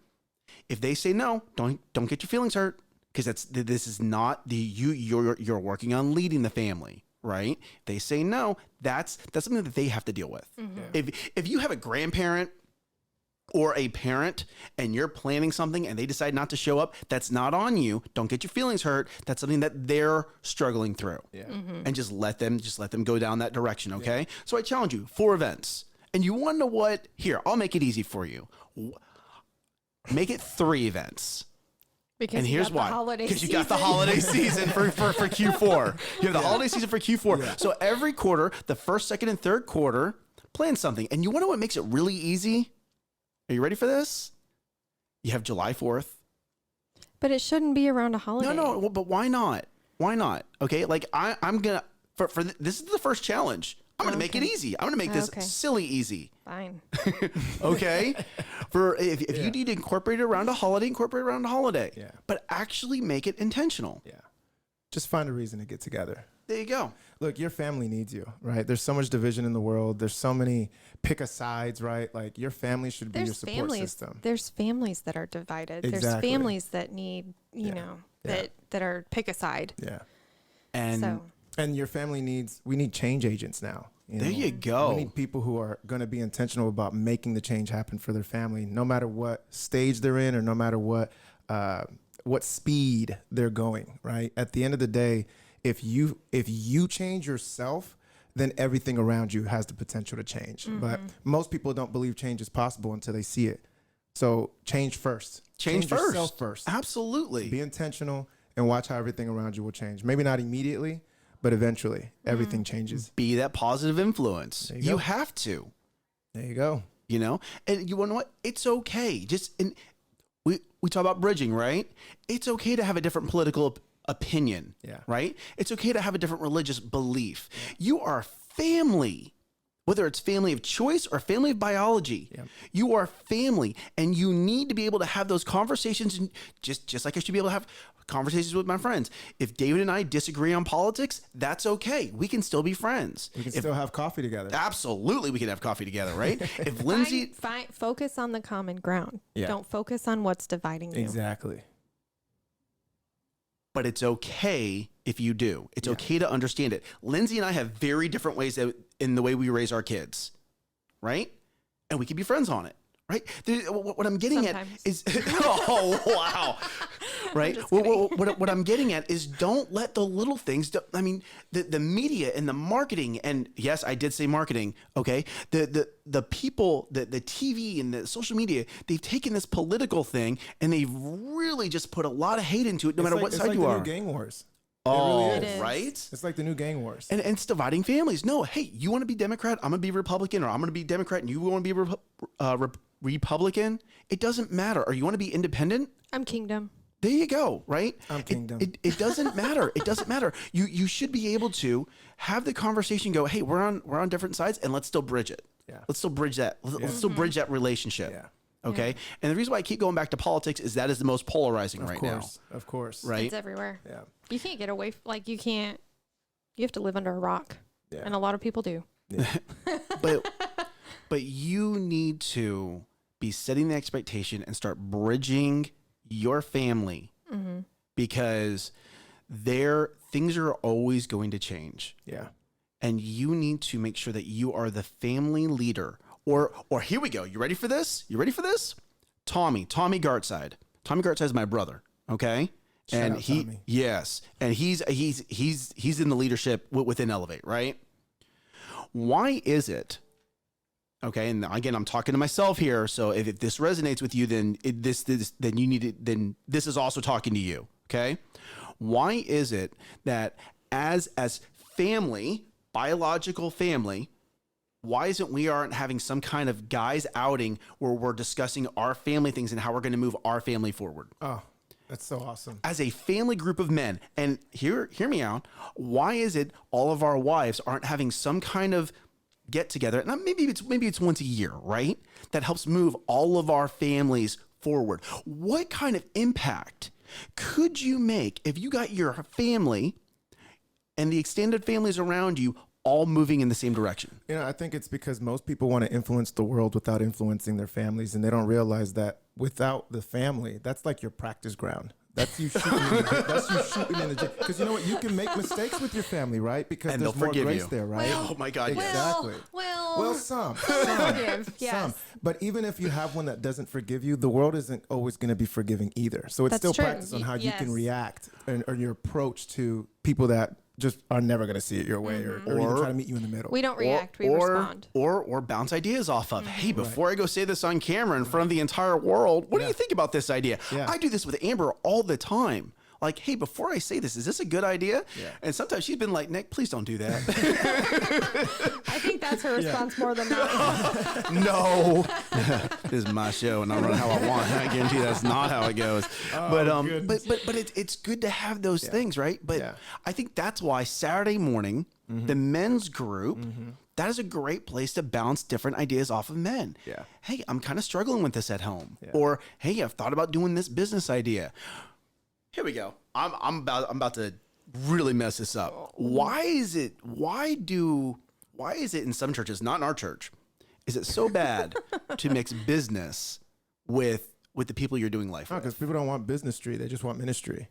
If they say no, don't get your feelings hurt, because this is not you're working on leading the family, right? If they say no, that's something that they have to deal with. If you have a grandparent or a parent and you're planning something and they decide not to show up, that's not on you. Don't get your feelings hurt. That's something that they're struggling through. And just let them go down that direction. Okay. So I challenge you, 4 events. And you want to know what? Here, I'll make it easy for you. Make it 3 events. Because and here's why. Because you got the holiday season for Q4. You have the holiday season for Q4. So every quarter, the first, second, and third quarter, plan something. And you want to know what makes it really easy? Are you ready for this? You have July 4th. But it shouldn't be around a holiday. No, but why not? Why not? Okay, like I'm gonna this is the first challenge. I'm gonna make it easy. I'm gonna make this silly easy. Fine. Okay. For if you need to incorporate it around a holiday, incorporate it around a holiday. Yeah. But actually make it intentional. Yeah. Just find a reason to get together. There you go. Look, your family needs you, right? There's so much division in the world. There's so many pick a sides, right? Like your family should be your support system. There's families that are divided. There's Exactly. families that need, you know, that are pick a side. Yeah. And your family we need change agents now. There you go. We need people who are going to be intentional about making the change happen for their family, no matter what stage they're in or no matter what speed they're going, right? At the end of the day, if you change yourself, then everything around you has the potential to change. But most people don't believe change is possible until they see it. So change first. Change first. Yourself first. Absolutely. Be intentional and watch how everything around you will change. Maybe not immediately, but eventually everything changes. Be that positive influence. You go. have to. There you go. You know? And you want to know what? It's okay. We talk about bridging, right? It's okay to have a different political opinion, right? It's okay to have a different religious belief. You are family, whether it's family of choice or family of biology. You are family, and you need to be able to have those conversations, and just like I should be able to have conversations with my friends. If David and I disagree on politics, that's okay. We can still be friends. We can still have coffee together. Absolutely, we can have coffee together, right? If Lindsay... Focus on the common ground. Don't focus on what's dividing you. Exactly. But it's okay if you do. It's okay to understand it. Lindsay and I have very different ways in the way we raise our kids, right? And we can be friends on it, right? What I'm getting Sometimes. at is, oh, wow. Right? What I'm getting at is don't let the little things, the media and the marketing, and yes, I did say marketing, okay? The people, the TV and the social media, they've taken this political thing and they've really just put a lot of hate into it, no matter what side you are. It's like the new gang wars. Oh, It really is. right? It's like the new gang wars. And it's dividing families. No, hey, you want to be Democrat? I'm going to be Republican, or I'm going to be Democrat and you want to be Republican? It doesn't matter. Or you want to be independent? I'm kingdom. There you go, right? I'm kingdom. It doesn't matter. It doesn't matter. You should be able to have the conversation, go, hey, we're on different sides, and let's still bridge it. Yeah. Let's still bridge that. Let's still bridge that relationship. Yeah. Okay. Yeah. And the reason why I keep going back to politics is that is the most polarizing Of right course. Of course. now. Right. It's everywhere. Yeah. You can't get away. You have to live under a rock. Yeah. And a lot of people do. Yeah. But you need to be setting the expectation and start bridging your family, because things are always going to change. Yeah. And you need to make sure that you are the family leader. Or here we go. You ready for this? Tommy Gartside. Tommy Gartside is my brother. Okay. Shout out Tommy. Yes. And he's in the leadership within Elevate, right? Why is it? Okay. And again, I'm talking to myself here. So if this resonates with you, then this is also talking to you. Okay. Why is it that as family, biological family, why isn't we aren't having some kind of guys outing where we're discussing our family things and how we're going to move our family forward? Oh, that's so awesome. As a family group of men, and hear me out. Why is it all of our wives aren't having some kind of get together? And maybe it's once a year, right? That helps move all of our families forward. What kind of impact could you make if you got your family and the extended families around you all moving in the same direction. You know, I think it's because most people want to influence the world without influencing their families, and they don't realize that without the family, that's like your practice ground. That's you shooting. That's you shooting in the gym. Because you know what, you can make mistakes with your family, right? Because And there's they'll more forgive grace you. there, right? Oh my God, yes. Exactly. Well, some. Forgive, yes. Some. But even if you have one that doesn't forgive you, the world isn't always going to be forgiving either. So it's That's still true. practice on how you can Yes. react or your approach to people that just are never going to see it your way or even Or- try to meet you in the middle. We don't react, we respond. Or bounce ideas off of. Hey, before I go say this on camera in front of the entire world, what do you think about this idea? Yeah. I do this with Amber all the time. Like, hey, before I say this, is this a good idea? Yeah. And sometimes she's been like, Nick, please don't do that. I think that's her response more than mine. No, this is my show, and I run how I want. I guarantee that's not how it goes. goodness. But it's good to have those things, right? But Yeah. I think that's why Saturday morning, the men's group. That is a great place to bounce different ideas off of men. Yeah. Hey, I'm kind of struggling with this at home. Yeah. Or hey, I've thought about doing this business idea. Here we go. I'm about to really mess this up. Why is it in some churches, not in our church, is it so bad to mix business with the people you're doing life with? Because people don't want business tree, they just want ministry.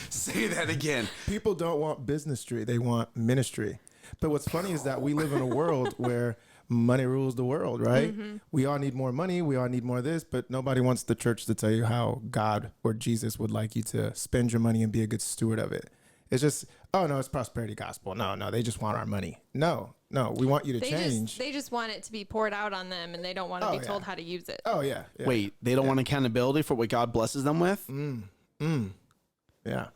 Say that again. People don't want business tree, they want ministry. But what's funny is that we live in a world where money rules the world, right? We all need more money. We all need more of this, but nobody wants the church to tell you how God or Jesus would like you to spend your money and be a good steward of it. It's just, oh no, it's prosperity gospel. No, they just want our money. No, we want you to change. They just want it to be poured out on them, and they don't want to Oh, be yeah. told how to use it. Oh yeah. Wait, they don't want accountability for what God blesses them with? Yeah.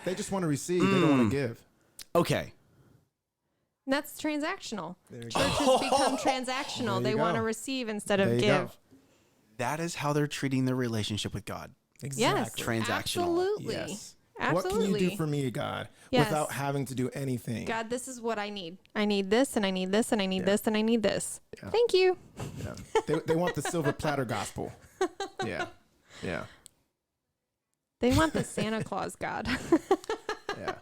They just want to receive. They don't want to give. Okay. And that's transactional. There you Churches become transactional. There They you want to go. receive instead There of you give. go. That is how they're treating their relationship with God. Yes, Exactly. Transactional. Absolutely. Yes. Absolutely. What can you do for me, God, Yes. without having to do anything? God, this is what I need. I need this, and I need this, and I need this, and I need this. Yeah. Thank you. Yeah. They want the silver platter gospel. Yeah. Yeah. They want the Santa Claus God. Yeah.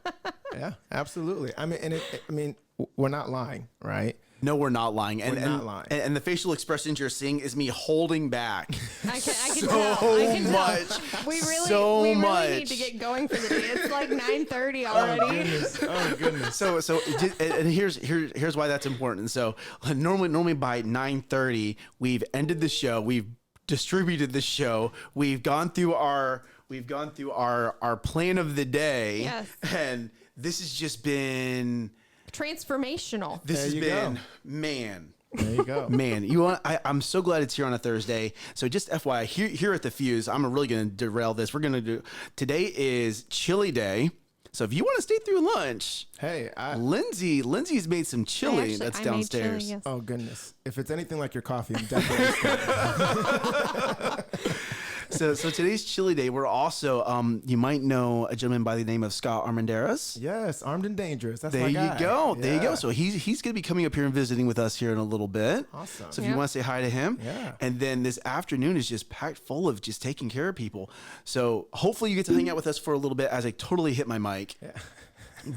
Yeah. Absolutely. I mean, we're not lying, right? No, we're not lying. And, We're not lying. And the facial expressions you're seeing is me holding back. I can So tell. I can much. Tell. We So really much. need to get going for the day. It's like 9:30 already. Oh goodness. And here's why that's important. So normally by 9:30 we've ended the show, we've distributed the show, we've gone through our plan of the day, Yes. and this has just been Transformational. this There has you been go. man. There you go. Man, I'm so glad it's here on a Thursday. So just FYI, here at the Fuse, I'm really going to derail this. We're going to do, today is chili day. So if you want to stay through lunch, Hey, Lindsay's made some chili that's I made downstairs. chili, yes. oh goodness. If it's anything like your coffee, I'm definitely staying. So today's chili day. We're also, you might know a gentleman by the name of Scott Armendaris. Yes, armed and dangerous. That's There my you guy. go. There you go. Yeah. So he's going to be coming up here and visiting with us here in a little bit. Awesome. So if you Yep. want to say hi to him, Yeah. And then this afternoon is just packed full of just taking care of people. So hopefully you get to hang out with us for a little bit as I totally hit my mic. Yeah.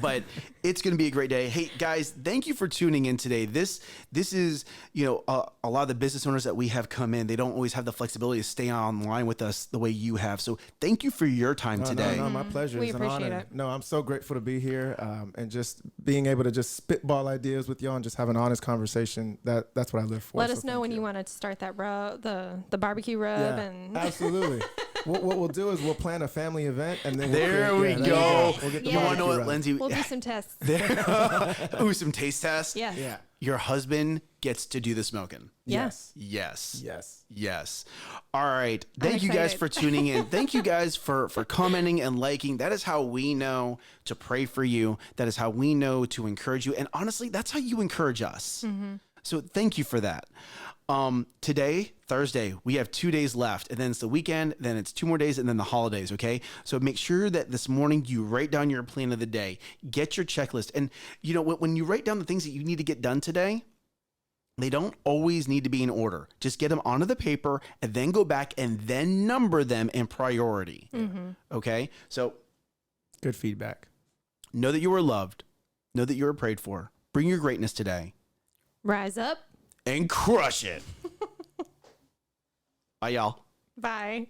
But it's going to be a great day. Hey guys, thank you for tuning in today. This is, a lot of the business owners that we have come in, they don't always have the flexibility to stay online with us the way you have. So thank you for your time today. No, my pleasure. We It's an appreciate honor. it. No, I'm so grateful to be here and just being able to just spitball ideas with y'all and just have an honest conversation. That's what I live for. Let so us know thank when you want to start that rub, the barbecue rub, Yeah, and absolutely. what we'll do is we'll plan a family event and then There we there you go. We'll get the You want to know barbecue what, rub. Lindsay? we'll do some tests. Ooh, some taste tests. Yes. Yeah. Your husband gets to do the smoking. Yes. Yes. Yes. Yes. All right. Thank you guys excited. for tuning in. Thank you guys for commenting and liking. That is how we know to pray for you. That is how we know to encourage you. And honestly, that's how you encourage us. So thank you for that. Today, Thursday, we have 2 days left, and then it's the weekend, then it's 2 more days, and then the holidays, okay? So make sure that this morning you write down your plan of the day, get your checklist. And, when you write down the things that you need to get done today, they don't always need to be in order. Just get them onto the paper and then go back and then number them in priority, okay? So Good feedback. know that you are loved. Know that you are prayed for. Bring your greatness today Rise up. and crush it. Bye, y'all. Bye.